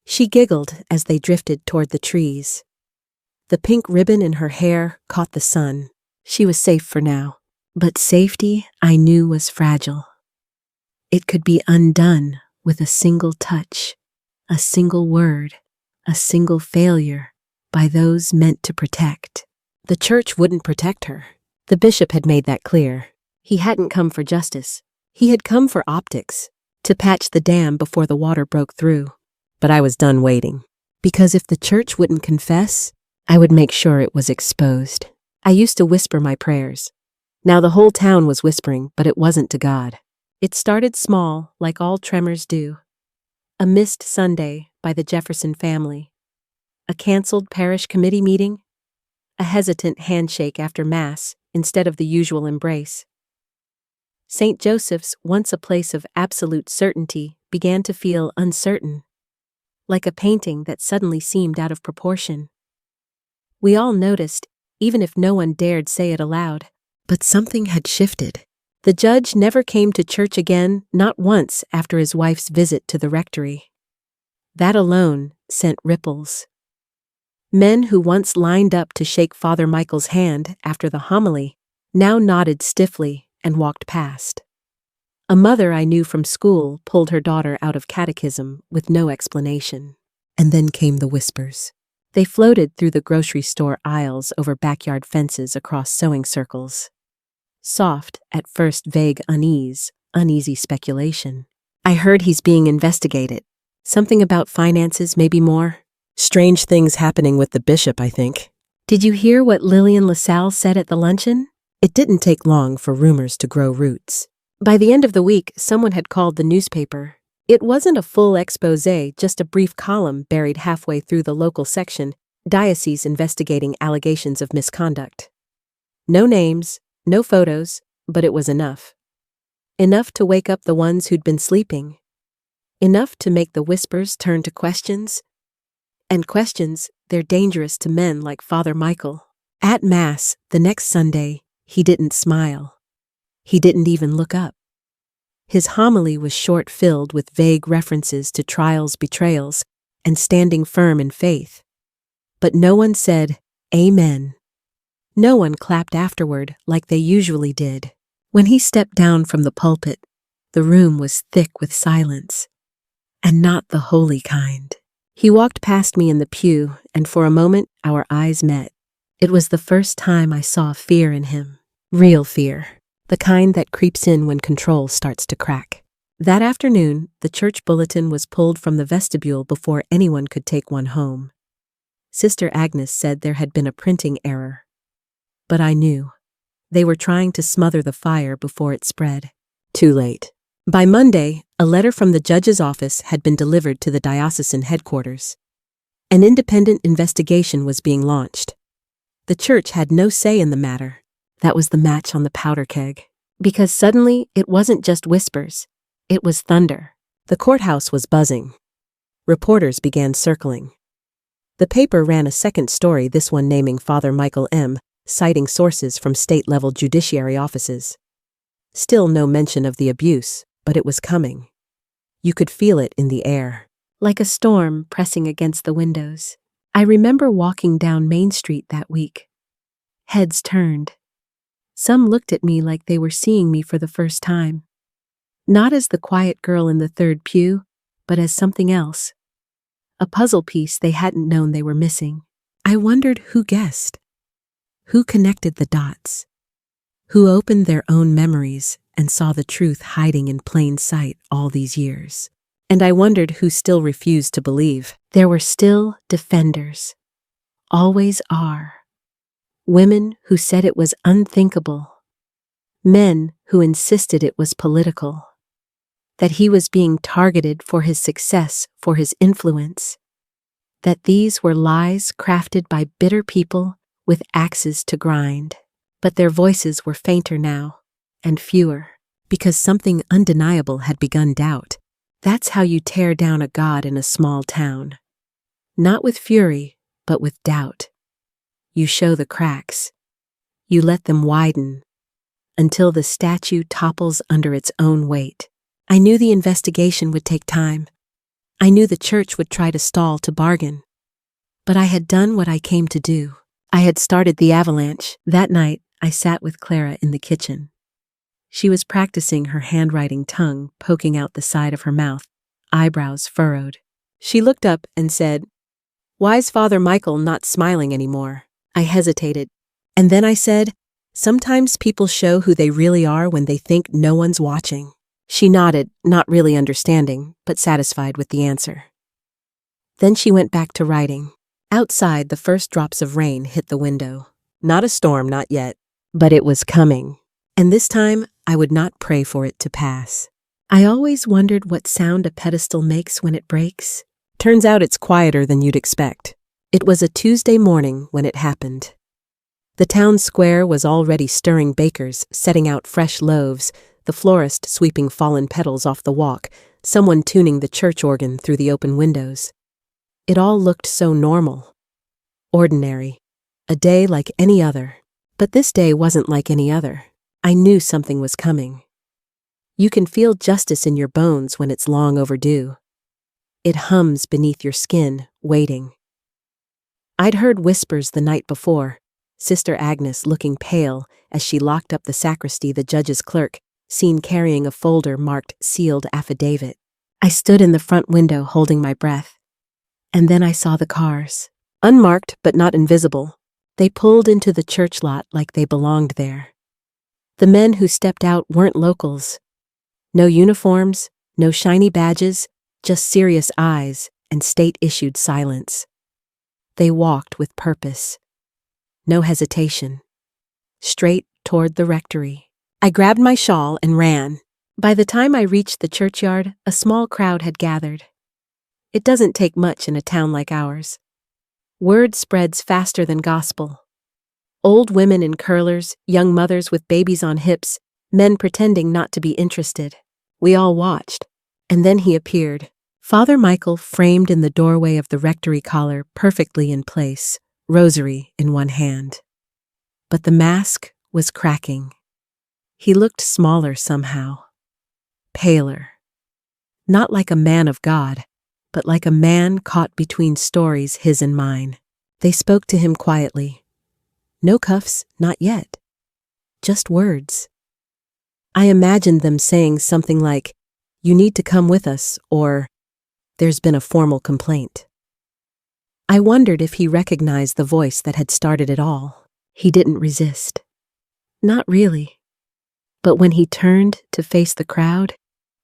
She giggled as they drifted toward the trees. The pink ribbon in her hair caught the sun. She was safe for now. But safety, I knew, was fragile. It could be undone with a single touch, a single word, a single failure by those meant to protect. The church wouldn't protect her. The bishop had made that clear. He hadn't come for justice. He had come for optics, to patch the dam before the water broke through. But I was done waiting. Because if the church wouldn't confess, I would make sure it was exposed. I used to whisper my prayers. Now the whole town was whispering, but it wasn't to God. It started small, like all tremors do. A missed Sunday by the Jefferson family. A canceled parish committee meeting. A hesitant handshake after Mass instead of the usual embrace. St. Joseph's, once a place of absolute certainty, began to feel uncertain. Like a painting that suddenly seemed out of proportion. We all noticed, even if no one dared say it aloud. But something had shifted. The judge never came to church again, not once after his wife's visit to the rectory. That alone sent ripples. Men who once lined up to shake Father Michael's hand after the homily now nodded stiffly and walked past. A mother I knew from school pulled her daughter out of catechism with no explanation. And then came the whispers. They floated through the grocery store aisles, over backyard fences, across sewing circles. Soft, at first vague unease, uneasy speculation. I heard he's being investigated. Something about finances, maybe more. Strange things happening with the bishop, I think. Did you hear what Lillian LaSalle said at the luncheon? It didn't take long for rumors to grow roots. By the end of the week, someone had called the newspaper. It wasn't a full exposé, just a brief column buried halfway through the local section, diocese investigating allegations of misconduct. No names, no photos, but it was enough. Enough to wake up the ones who'd been sleeping. Enough to make the whispers turn to questions. And questions, they're dangerous to men like Father Michael. At Mass, the next Sunday, he didn't smile. He didn't even look up. His homily was short, filled with vague references to trials, betrayals, and standing firm in faith. But no one said, Amen. No one clapped afterward like they usually did. When he stepped down from the pulpit, the room was thick with silence. And not the holy kind. He walked past me in the pew, and for a moment our eyes met. It was the first time I saw fear in him. Real fear. The kind that creeps in when control starts to crack. That afternoon, the church bulletin was pulled from the vestibule before anyone could take one home. Sister Agnes said there had been a printing error. But I knew. They were trying to smother the fire before it spread. Too late. By Monday, a letter from the judge's office had been delivered to the diocesan headquarters. An independent investigation was being launched. The church had no say in the matter. That was the match on the powder keg. Because suddenly, it wasn't just whispers. It was thunder. The courthouse was buzzing. Reporters began circling. The paper ran a second story, this one naming Father Michael M., citing sources from state-level judiciary offices. Still no mention of the abuse, but it was coming. You could feel it in the air. Like a storm pressing against the windows. I remember walking down Main Street that week. Heads turned. Some looked at me like they were seeing me for the first time. Not as the quiet girl in the third pew, but as something else. A puzzle piece they hadn't known they were missing. I wondered who guessed. Who connected the dots? Who opened their own memories and saw the truth hiding in plain sight all these years? And I wondered who still refused to believe. There were still defenders. Always are. Women who said it was unthinkable. Men who insisted it was political. That he was being targeted for his success, for his influence. That these were lies crafted by bitter people with axes to grind. But their voices were fainter now, and fewer, because something undeniable had begun doubt. That's how you tear down a god in a small town. Not with fury, but with doubt. You show the cracks. You let them widen, until the statue topples under its own weight. I knew the investigation would take time. I knew the church would try to stall to bargain. But I had done what I came to do. I had started the avalanche. That night, I sat with Clara in the kitchen. She was practicing her handwriting, tongue poking out the side of her mouth, eyebrows furrowed. She looked up and said, "Why's Father Michael not smiling anymore?" I hesitated. And then I said, "Sometimes people show who they really are when they think no one's watching." She nodded, not really understanding, but satisfied with the answer. Then she went back to writing. Outside, the first drops of rain hit the window. Not a storm, not yet. But it was coming. And this time, I would not pray for it to pass. I always wondered what sound a pedestal makes when it breaks. Turns out it's quieter than you'd expect. It was a Tuesday morning when it happened. The town square was already stirring bakers, setting out fresh loaves, the florist sweeping fallen petals off the walk, someone tuning the church organ through the open windows. It all looked so normal. Ordinary. A day like any other. But this day wasn't like any other. I knew something was coming. You can feel justice in your bones when it's long overdue. It hums beneath your skin, waiting. I'd heard whispers the night before, Sister Agnes looking pale as she locked up the sacristy, the judge's clerk, seen carrying a folder marked sealed affidavit. I stood in the front window holding my breath. And then I saw the cars. Unmarked but not invisible. They pulled into the church lot like they belonged there. The men who stepped out weren't locals. No uniforms, No shiny badges, just serious eyes and state-issued silence. They walked with purpose. No hesitation. Straight toward the rectory. I grabbed my shawl and ran. By the time I reached the churchyard, a small crowd had gathered. It doesn't take much in a town like ours. Word spreads faster than gospel. Old women in curlers, young mothers with babies on hips, men pretending not to be interested. We all watched. And then he appeared. Father Michael framed in the doorway of the rectory collar, perfectly in place, rosary in one hand. But the mask was cracking. He looked smaller somehow. Paler. Not like a man of God, but like a man caught between stories, his and mine. They spoke to him quietly. No cuffs, not yet. Just words. I imagined them saying something like, "You need to come with us," or, "There's been a formal complaint." I wondered if he recognized the voice that had started it all. He didn't resist. Not really. But when he turned to face the crowd,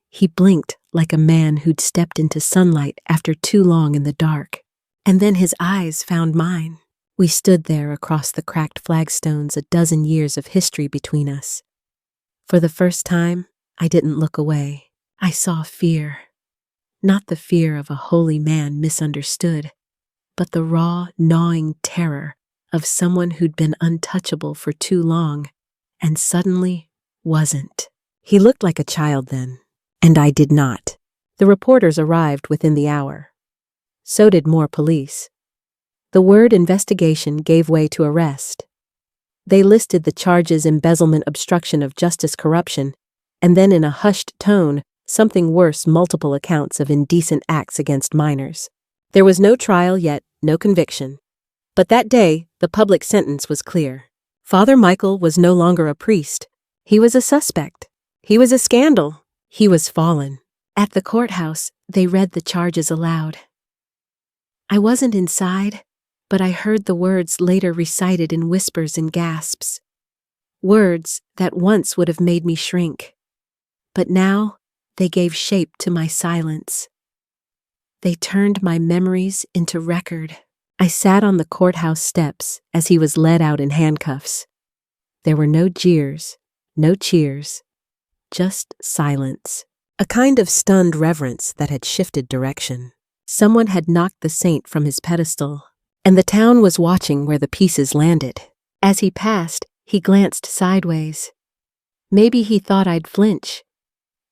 he blinked like a man who'd stepped into sunlight after too long in the dark. And then his eyes found mine. We stood there across the cracked flagstones, a dozen years of history between us. For the first time, I didn't look away. I saw fear. Not the fear of a holy man misunderstood, but the raw, gnawing terror of someone who'd been untouchable for too long and suddenly wasn't. He looked like a child then, and I did not. The reporters arrived within the hour. So did more police. The word investigation gave way to arrest. They listed the charges: embezzlement, obstruction of justice, corruption, and then in a hushed tone, something worse, multiple accounts of indecent acts against minors. There was no trial yet, no conviction. But that day, the public sentence was clear. Father Michael was no longer a priest. He was a suspect. He was a scandal. He was fallen. At the courthouse, they read the charges aloud. I wasn't inside, but I heard the words later recited in whispers and gasps. Words that once would have made me shrink. But now, they gave shape to my silence. They turned my memories into record. I sat on the courthouse steps as he was led out in handcuffs. There were no jeers, no cheers, just silence. A kind of stunned reverence that had shifted direction. Someone had knocked the saint from his pedestal, and the town was watching where the pieces landed. As he passed, he glanced sideways. Maybe he thought I'd flinch.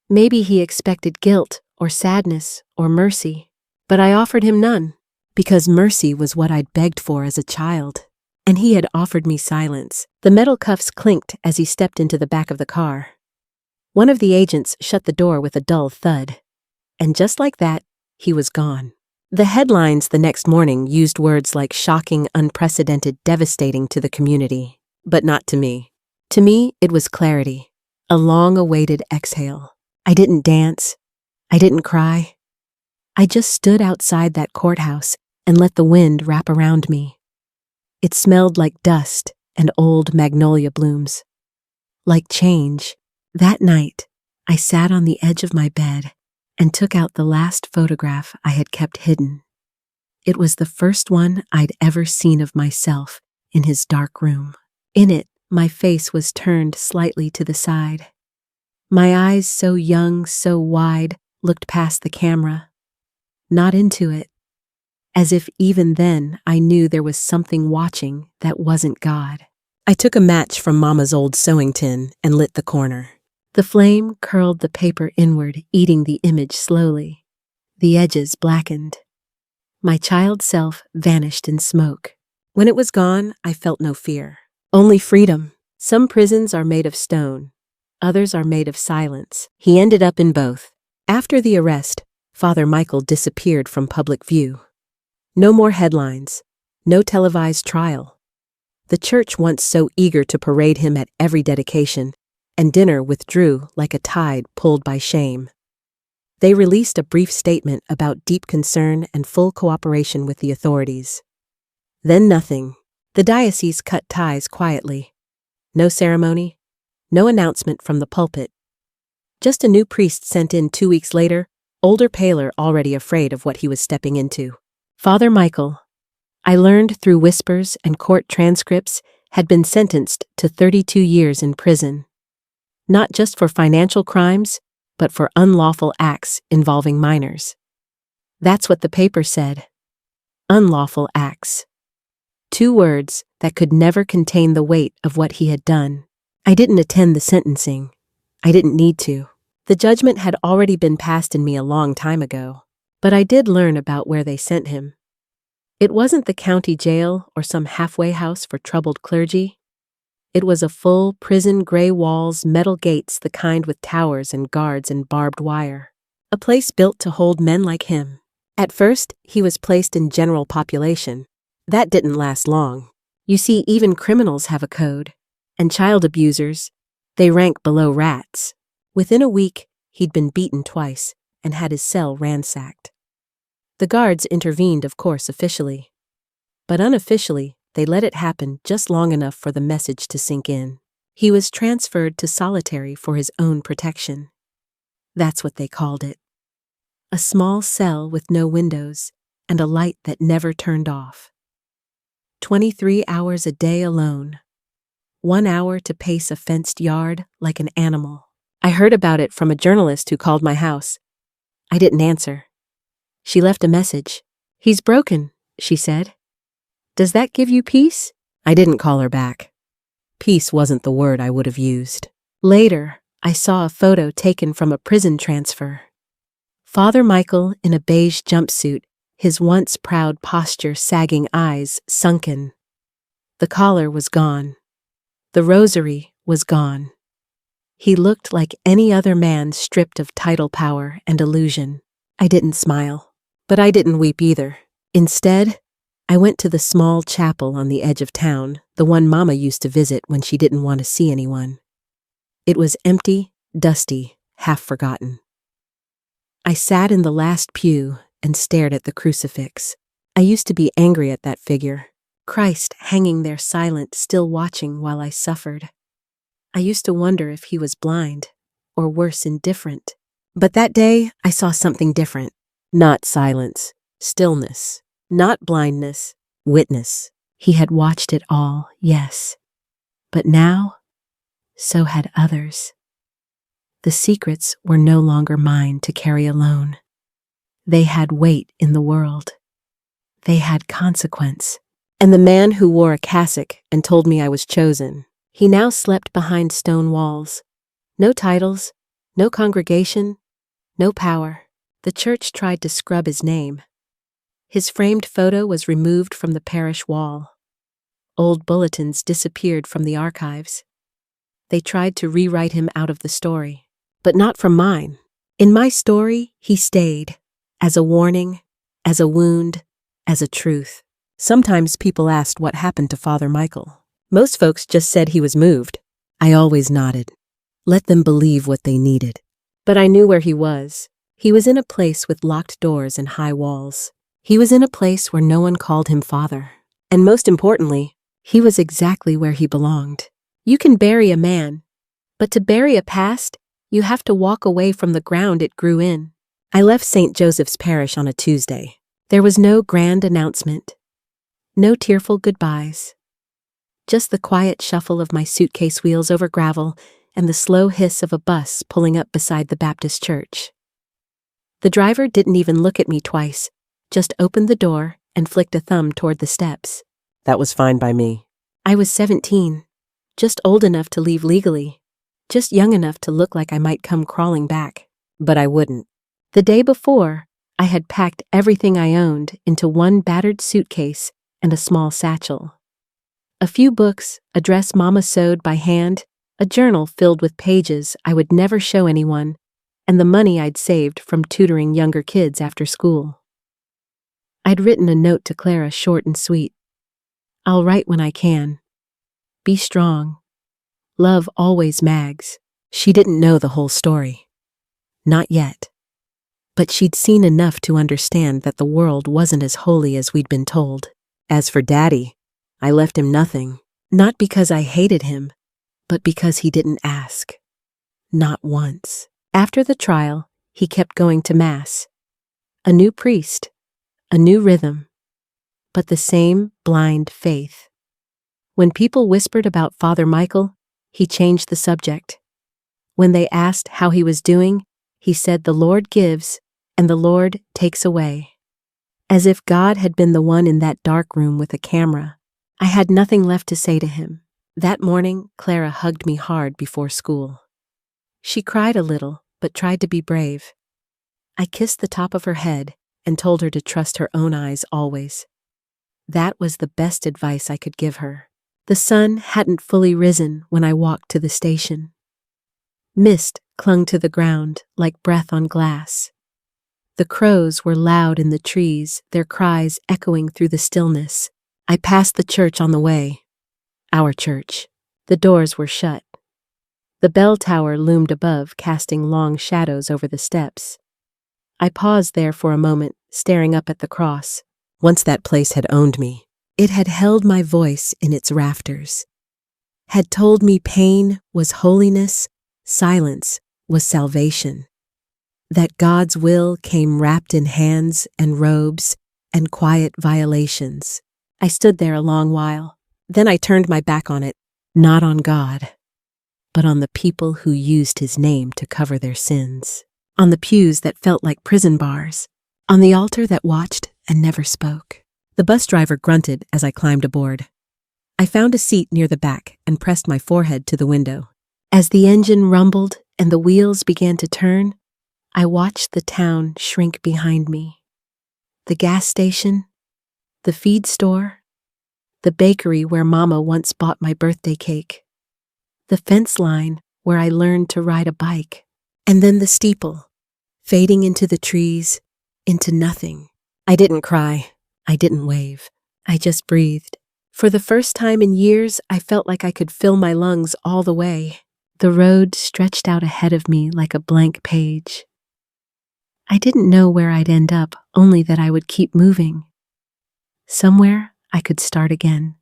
Maybe he expected guilt or sadness or mercy. But I offered him none, because mercy was what I'd begged for as a child. And he had offered me silence. The metal cuffs clinked as he stepped into the back of the car. One of the agents shut the door with a dull thud. And just like that, he was gone. The headlines the next morning used words like shocking, unprecedented, devastating to the community. But not to me. To me, it was clarity. A long-awaited exhale. I didn't dance. I didn't cry. I just stood outside that courthouse and let the wind wrap around me. It smelled like dust and old magnolia blooms. Like change. That night, I sat on the edge of my bed and took out the last photograph I had kept hidden. It was the first one I'd ever seen of myself in his dark room. In it, my face was turned slightly to the side. My eyes, so young, so wide, looked past the camera. Not into it. As if even then I knew there was something watching that wasn't God. I took a match from Mama's old sewing tin and lit the corner. The flame curled the paper inward, eating the image slowly. The edges blackened. My child self vanished in smoke. When it was gone, I felt no fear. Only freedom. Some prisons are made of stone. Others are made of silence. He ended up in both. After the arrest, Father Michael disappeared from public view. No more headlines. No televised trial. The church, once so eager to parade him at every dedication, and dinner withdrew like a tide pulled by shame. They released a brief statement about deep concern and full cooperation with the authorities. Then nothing. The diocese cut ties quietly. No ceremony, no announcement from the pulpit. Just a new priest sent in 2 weeks later, older, paler, already afraid of what he was stepping into. Father Michael, I learned through whispers and court transcripts, had been sentenced to 32 years in prison. Not just for financial crimes, but for unlawful acts involving minors. That's what the paper said. Unlawful acts. 2 words that could never contain the weight of what he had done. I didn't attend the sentencing. I didn't need to. The judgment had already been passed in me a long time ago. But I did learn about where they sent him. It wasn't the county jail or some halfway house for troubled clergy. It was a full prison, gray walls, metal gates, the kind with towers and guards and barbed wire. A place built to hold men like him. At first, he was placed in general population. That didn't last long. You see, even criminals have a code. And child abusers, they rank below rats. Within a week, he'd been beaten twice and had his cell ransacked. The guards intervened, of course, officially. But unofficially, they let it happen just long enough for the message to sink in. He was transferred to solitary for his own protection. That's what they called it. A small cell with no windows and a light that never turned off. 23 hours a day alone. 1 hour to pace a fenced yard like an animal. I heard about it from a journalist who called my house. I didn't answer. She left a message. "He's broken," she said. "Does that give you peace?" I didn't call her back. Peace wasn't the word I would have used. Later, I saw a photo taken from a prison transfer. Father Michael in a beige jumpsuit, his once proud posture, sagging eyes sunken. The collar was gone. The rosary was gone. He looked like any other man stripped of title, power, and illusion. I didn't smile, but I didn't weep either. Instead, I went to the small chapel on the edge of town, the one Mama used to visit when she didn't want to see anyone. It was empty, dusty, half forgotten. I sat in the last pew and stared at the crucifix. I used to be angry at that figure, Christ hanging there silent, still watching while I suffered. I used to wonder if he was blind, or worse, indifferent. But that day, I saw something different. Not silence, stillness, not blindness, witness. He had watched it all, yes. But now, so had others. The secrets were no longer mine to carry alone. They had weight in the world. They had consequence. And the man who wore a cassock and told me I was chosen, he now slept behind stone walls. No titles, no congregation, no power. The church tried to scrub his name. His framed photo was removed from the parish wall. Old bulletins disappeared from the archives. They tried to rewrite him out of the story, but not from mine. In my story, he stayed, as a warning, as a wound, as a truth. Sometimes people asked what happened to Father Michael. Most folks just said he was moved. I always nodded. Let them believe what they needed. But I knew where he was. He was in a place with locked doors and high walls. He was in a place where no one called him father. And most importantly, he was exactly where he belonged. You can bury a man, but to bury a past, you have to walk away from the ground it grew in. I left St. Joseph's Parish on a Tuesday. There was no grand announcement. No tearful goodbyes. Just the quiet shuffle of my suitcase wheels over gravel and the slow hiss of a bus pulling up beside the Baptist church. The driver didn't even look at me twice, just opened the door and flicked a thumb toward the steps. That was fine by me. I was 17, just old enough to leave legally, just young enough to look like I might come crawling back, but I wouldn't. The day before, I had packed everything I owned into one battered suitcase and a small satchel. A few books, a dress Mama sewed by hand, a journal filled with pages I would never show anyone, and the money I'd saved from tutoring younger kids after school. I'd written a note to Clara, short and sweet. I'll write when I can. Be strong. Love always, Mags. She didn't know the whole story. Not yet. But she'd seen enough to understand that the world wasn't as holy as we'd been told. As for Daddy, I left him nothing. Not because I hated him, but because he didn't ask. Not once. After the trial, he kept going to Mass. A new priest, a new rhythm, but the same blind faith. When people whispered about Father Michael, he changed the subject. When they asked how he was doing, he said the Lord gives and the Lord takes away. As if God had been the one in that dark room with a camera. I had nothing left to say to him. That morning, Clara hugged me hard before school. She cried a little, but tried to be brave. I kissed the top of her head and told her to trust her own eyes always. That was the best advice I could give her. The sun hadn't fully risen when I walked to the station. Mist clung to the ground like breath on glass. The crows were loud in the trees, their cries echoing through the stillness. I passed the church on the way. Our church. The doors were shut. The bell tower loomed above, casting long shadows over the steps. I paused there for a moment, staring up at the cross. Once that place had owned me. It had held my voice in its rafters. Had told me pain was holiness, silence was salvation. That God's will came wrapped in hands and robes and quiet violations. I stood there a long while. Then I turned my back on it, not on God, but on the people who used his name to cover their sins. On the pews that felt like prison bars. On the altar that watched and never spoke. The bus driver grunted as I climbed aboard. I found a seat near the back and pressed my forehead to the window. As the engine rumbled and the wheels began to turn, I watched the town shrink behind me. The gas station, the feed store, the bakery where Mama once bought my birthday cake, the fence line where I learned to ride a bike, and then the steeple, fading into the trees, into nothing. I didn't cry. I didn't wave. I just breathed. For the first time in years, I felt like I could fill my lungs all the way. The road stretched out ahead of me like a blank page. I didn't know where I'd end up, only that I would keep moving. Somewhere I could start again.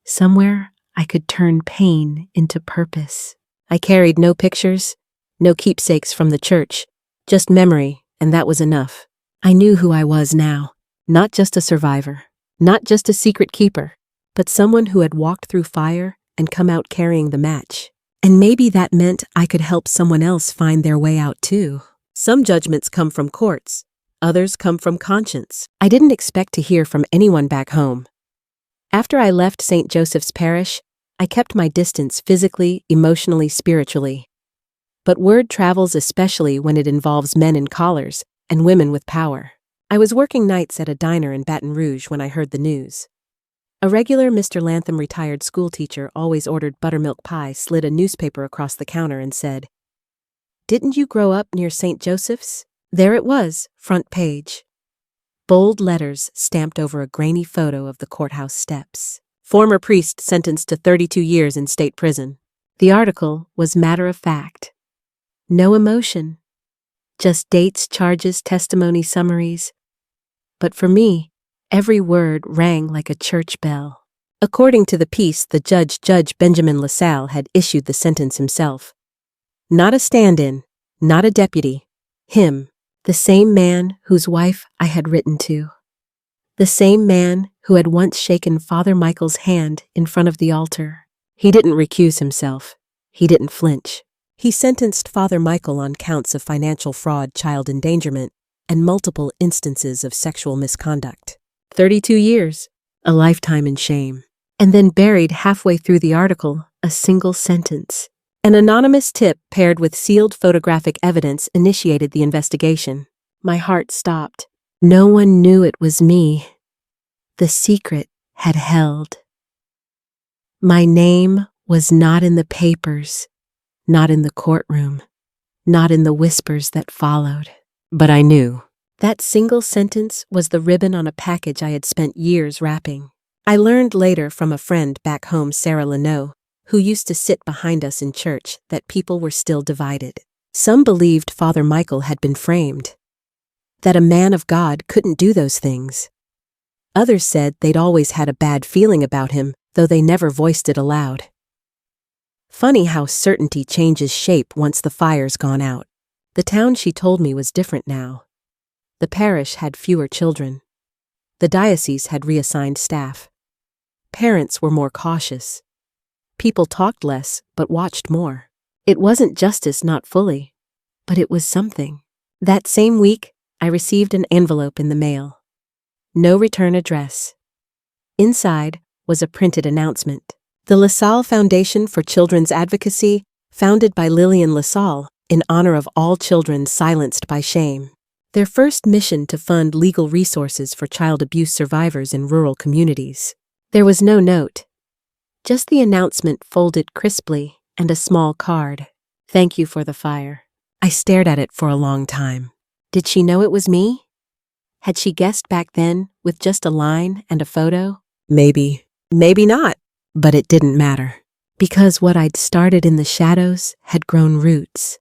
Somewhere I could turn pain into purpose. I carried no pictures, no keepsakes from the church, just memory, and that was enough. I knew who I was now. Not just a survivor, not just a secret keeper, but someone who had walked through fire and come out carrying the match. And maybe that meant I could help someone else find their way out too. Some judgments come from courts, others come from conscience. I didn't expect to hear from anyone back home. After I left St. Joseph's Parish, I kept my distance physically, emotionally, spiritually. But word travels especially when it involves men in collars and women with power. I was working nights at a diner in Baton Rouge when I heard the news. A regular Mr. Lantham retired schoolteacher always ordered buttermilk pie slid a newspaper across the counter and said, "Didn't you grow up near St. Joseph's?" There it was, front page. Bold letters stamped over a grainy photo of the courthouse steps. Former priest sentenced to 32 years in state prison. The article was matter of fact. No emotion. Just dates, charges, testimony summaries. But for me, every word rang like a church bell. According to the piece, the Judge Benjamin LaSalle had issued the sentence himself. Not a stand-in, not a deputy. Him, the same man whose wife I had written to. The same man who had once shaken Father Michael's hand in front of the altar. He didn't recuse himself. He didn't flinch. He sentenced Father Michael on counts of financial fraud, child endangerment, and multiple instances of sexual misconduct. 32 years, a lifetime in shame. And then buried halfway through the article, a single sentence. An anonymous tip paired with sealed photographic evidence initiated the investigation. My heart stopped. No one knew it was me. The secret had held. My name was not in the papers, not in the courtroom, not in the whispers that followed. But I knew. That single sentence was the ribbon on a package I had spent years wrapping. I learned later from a friend back home, Sarah Leno, who used to sit behind us in church, that people were still divided. Some believed Father Michael had been framed, that a man of God couldn't do those things. Others said they'd always had a bad feeling about him, though they never voiced it aloud. Funny how certainty changes shape once the fire's gone out. The town, she told me, was different now. The parish had fewer children. The diocese had reassigned staff. Parents were more cautious. People talked less, but watched more. It wasn't justice, not fully, but it was something. That same week, I received an envelope in the mail. No return address. Inside was a printed announcement. The LaSalle Foundation for Children's Advocacy, founded by Lillian LaSalle in honor of all children silenced by shame. Their first mission to fund legal resources for child abuse survivors in rural communities. There was no note. Just the announcement folded crisply and a small card. Thank you for the fire. I stared at it for a long time. Did she know it was me? Had she guessed back then with just a line and a photo? Maybe. Maybe not. But it didn't matter. Because what I'd started in the shadows had grown roots,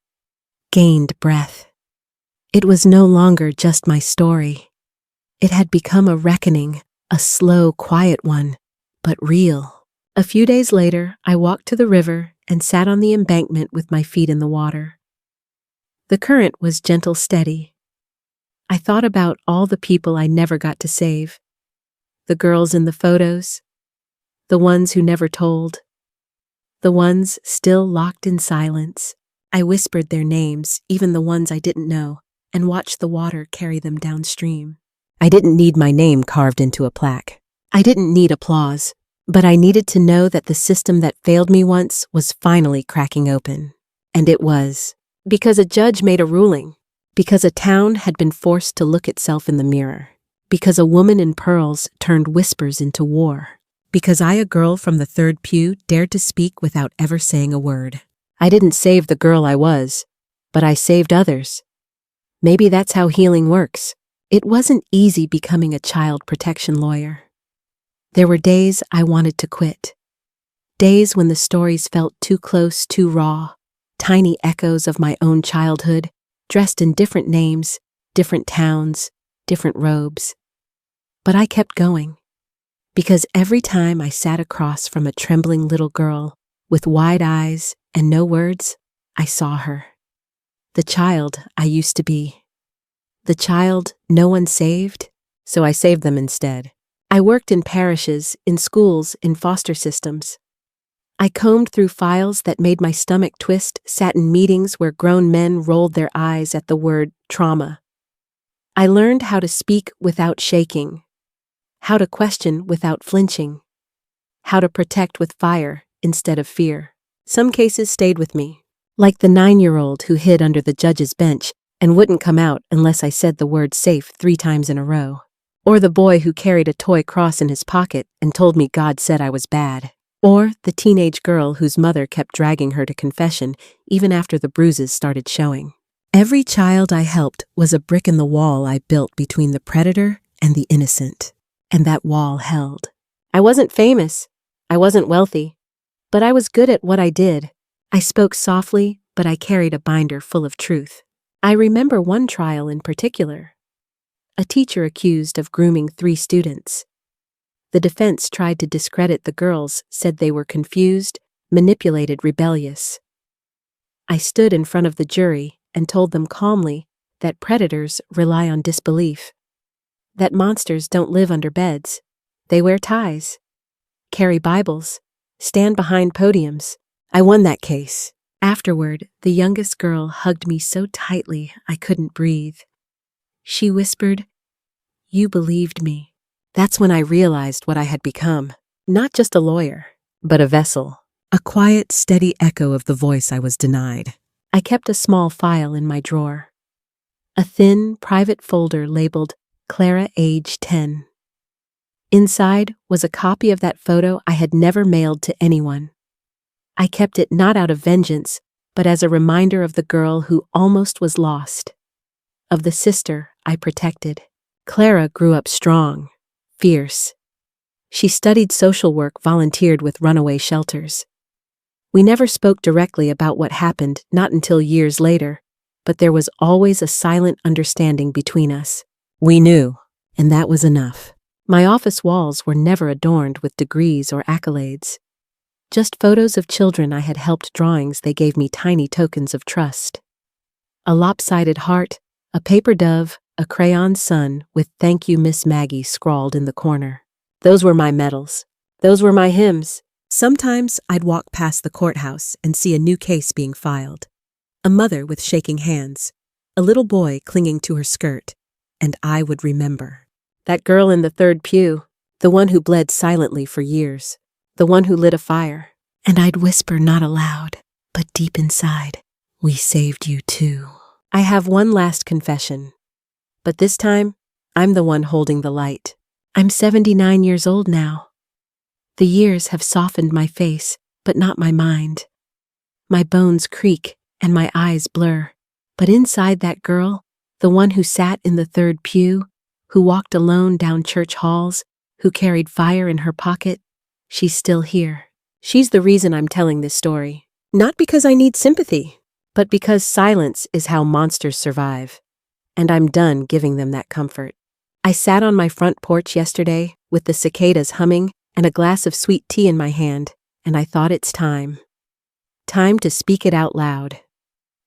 gained breath. It was no longer just my story. It had become a reckoning, a slow, quiet one, but real. A few days later, I walked to the river and sat on the embankment with my feet in the water. The current was gentle, steady. I thought about all the people I never got to save. The girls in the photos, the ones who never told, the ones still locked in silence. I whispered their names, even the ones I didn't know, and watched the water carry them downstream. I didn't need my name carved into a plaque. I didn't need applause, but I needed to know that the system that failed me once was finally cracking open. And it was. Because a judge made a ruling. Because a town had been forced to look itself in the mirror. Because a woman in pearls turned whispers into war. Because I, a girl from the third pew, dared to speak without ever saying a word. I didn't save the girl I was, but I saved others. Maybe that's how healing works. It wasn't easy becoming a child protection lawyer. There were days I wanted to quit. Days when the stories felt too close, too raw, tiny echoes of my own childhood, dressed in different names, different towns, different robes. But I kept going. Because every time I sat across from a trembling little girl with wide eyes and no words, I saw her. The child I used to be. The child no one saved, so I saved them instead. I worked in parishes, in schools, in foster systems. I combed through files that made my stomach twist, sat in meetings where grown men rolled their eyes at the word trauma. I learned how to speak without shaking, how to question without flinching, how to protect with fire instead of fear. Some cases stayed with me, like the 9-year-old who hid under the judge's bench and wouldn't come out unless I said the word safe 3 times in a row. Or the boy who carried a toy cross in his pocket and told me God said I was bad. Or the teenage girl whose mother kept dragging her to confession even after the bruises started showing. Every child I helped was a brick in the wall I built between the predator and the innocent. And that wall held. I wasn't famous. I wasn't wealthy. But I was good at what I did. I spoke softly, but I carried a binder full of truth. I remember one trial in particular. A teacher accused of grooming 3 students. The defense tried to discredit the girls, said they were confused, manipulated, rebellious. I stood in front of the jury and told them calmly that predators rely on disbelief, that monsters don't live under beds. They wear ties, carry Bibles, stand behind podiums. I won that case. Afterward, the youngest girl hugged me so tightly I couldn't breathe. She whispered, "You believed me." That's when I realized what I had become. Not just a lawyer, but a vessel. A quiet, steady echo of the voice I was denied. I kept a small file in my drawer. A thin, private folder labeled Clara, age 10. Inside was a copy of that photo I had never mailed to anyone. I kept it not out of vengeance, but as a reminder of the girl who almost was lost. Of the sister I protected. Clara grew up strong, fierce. She studied social work, volunteered with runaway shelters. We never spoke directly about what happened, not until years later, but there was always a silent understanding between us. We knew, and that was enough. My office walls were never adorned with degrees or accolades. Just photos of children I had helped drawings they gave me tiny tokens of trust. A lopsided heart, a paper dove, a crayon sun with "Thank you, Miss Maggie" scrawled in the corner. Those were my medals. Those were my hymns. Sometimes I'd walk past the courthouse and see a new case being filed. A mother with shaking hands, a little boy clinging to her skirt, and I would remember. That girl in the third pew, the one who bled silently for years, the one who lit a fire. And I'd whisper not aloud, but deep inside, "We saved you too." I have one last confession, but this time, I'm the one holding the light. I'm 79 years old now. The years have softened my face, but not my mind. My bones creak and my eyes blur, but inside that girl, the one who sat in the third pew, who walked alone down church halls, who carried fire in her pocket, she's still here. She's the reason I'm telling this story. Not because I need sympathy, but because silence is how monsters survive. And I'm done giving them that comfort. I sat on my front porch yesterday with the cicadas humming and a glass of sweet tea in my hand, and I thought it's time. Time to speak it out loud.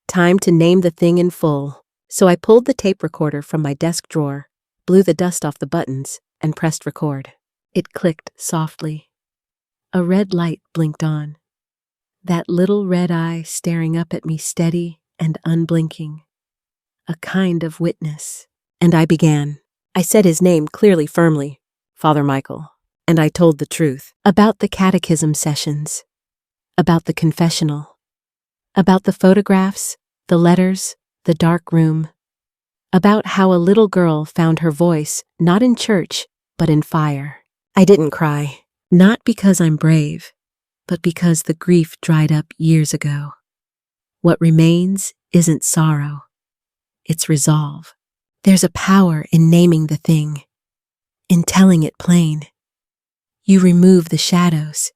Time to name the thing in full. So I pulled the tape recorder from my desk drawer, blew the dust off the buttons, and pressed record. It clicked softly. A red light blinked on. That little red eye staring up at me steady and unblinking. A kind of witness. And I began. I said his name clearly, firmly, Father Michael. And I told the truth. About the catechism sessions. About the confessional. About the photographs, the letters, the dark room. About how a little girl found her voice, not in church, but in fire. I didn't cry. Not because I'm brave, but because the grief dried up years ago. What remains isn't sorrow. It's resolve. There's a power in naming the thing, in telling it plain. You remove the shadows.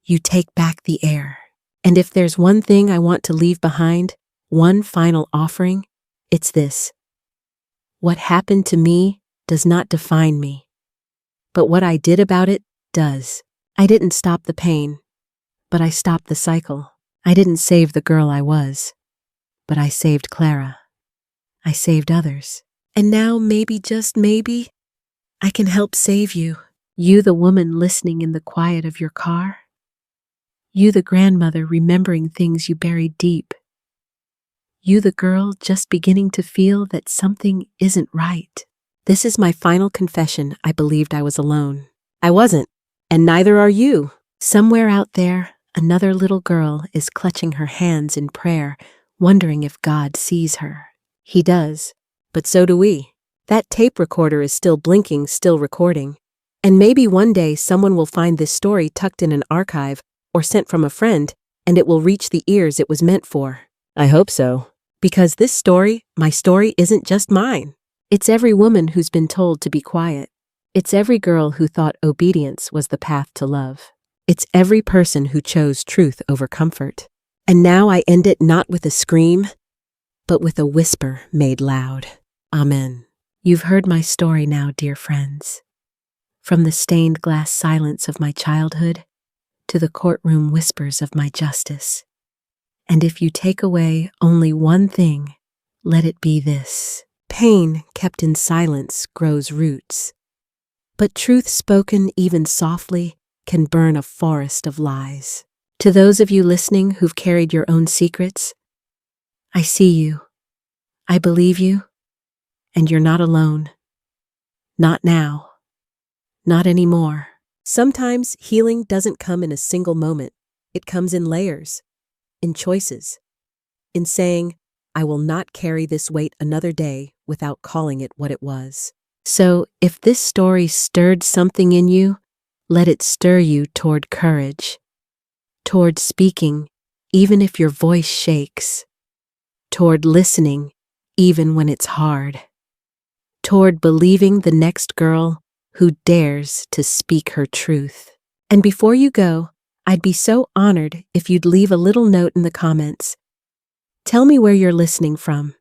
You take back the air. And if there's one thing I want to leave behind, one final offering, it's this. What happened to me does not define me. But what I did about it does. I didn't stop the pain, but I stopped the cycle. I didn't save the girl I was, but I saved Clara. I saved others. And now maybe, just maybe, I can help save you. You, the woman listening in the quiet of your car. You, the grandmother remembering things you buried deep. You, the girl just beginning to feel that something isn't right. This is my final confession. I believed I was alone. I wasn't, and neither are you. Somewhere out there, another little girl is clutching her hands in prayer, wondering if God sees her. He does, but so do we. That tape recorder is still blinking, still recording. And maybe one day someone will find this story tucked in an archive or sent from a friend, and it will reach the ears it was meant for. I hope so. Because this story, my story, isn't just mine. It's every woman who's been told to be quiet. It's every girl who thought obedience was the path to love. It's every person who chose truth over comfort. And now I end it not with a scream, but with a whisper made loud. Amen. You've heard my story now, dear friends. From the stained glass silence of my childhood to the courtroom whispers of my justice. And if you take away only one thing, let it be this. Pain kept in silence grows roots. But truth spoken even softly can burn a forest of lies. To those of you listening who've carried your own secrets, I see you. I believe you. And you're not alone. Not now. Not anymore. Sometimes healing doesn't come in a single moment. It comes in layers, in choices, in saying, I will not carry this weight another day without calling it what it was. So, if this story stirred something in you, let it stir you toward courage, toward speaking, even if your voice shakes, toward listening, even when it's hard, toward believing the next girl who dares to speak her truth. And before you go, I'd be so honored if you'd leave a little note in the comments. Tell me where you're listening from.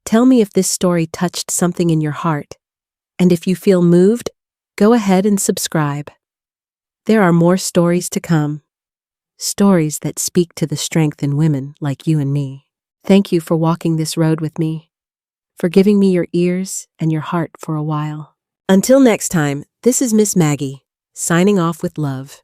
Tell me if this story touched something in your heart. And if you feel moved, go ahead and subscribe. There are more stories to come. Stories that speak to the strength in women like you and me. Thank you for walking this road with me, for giving me your ears and your heart for a while. Until next time, this is Miss Maggie, signing off with love.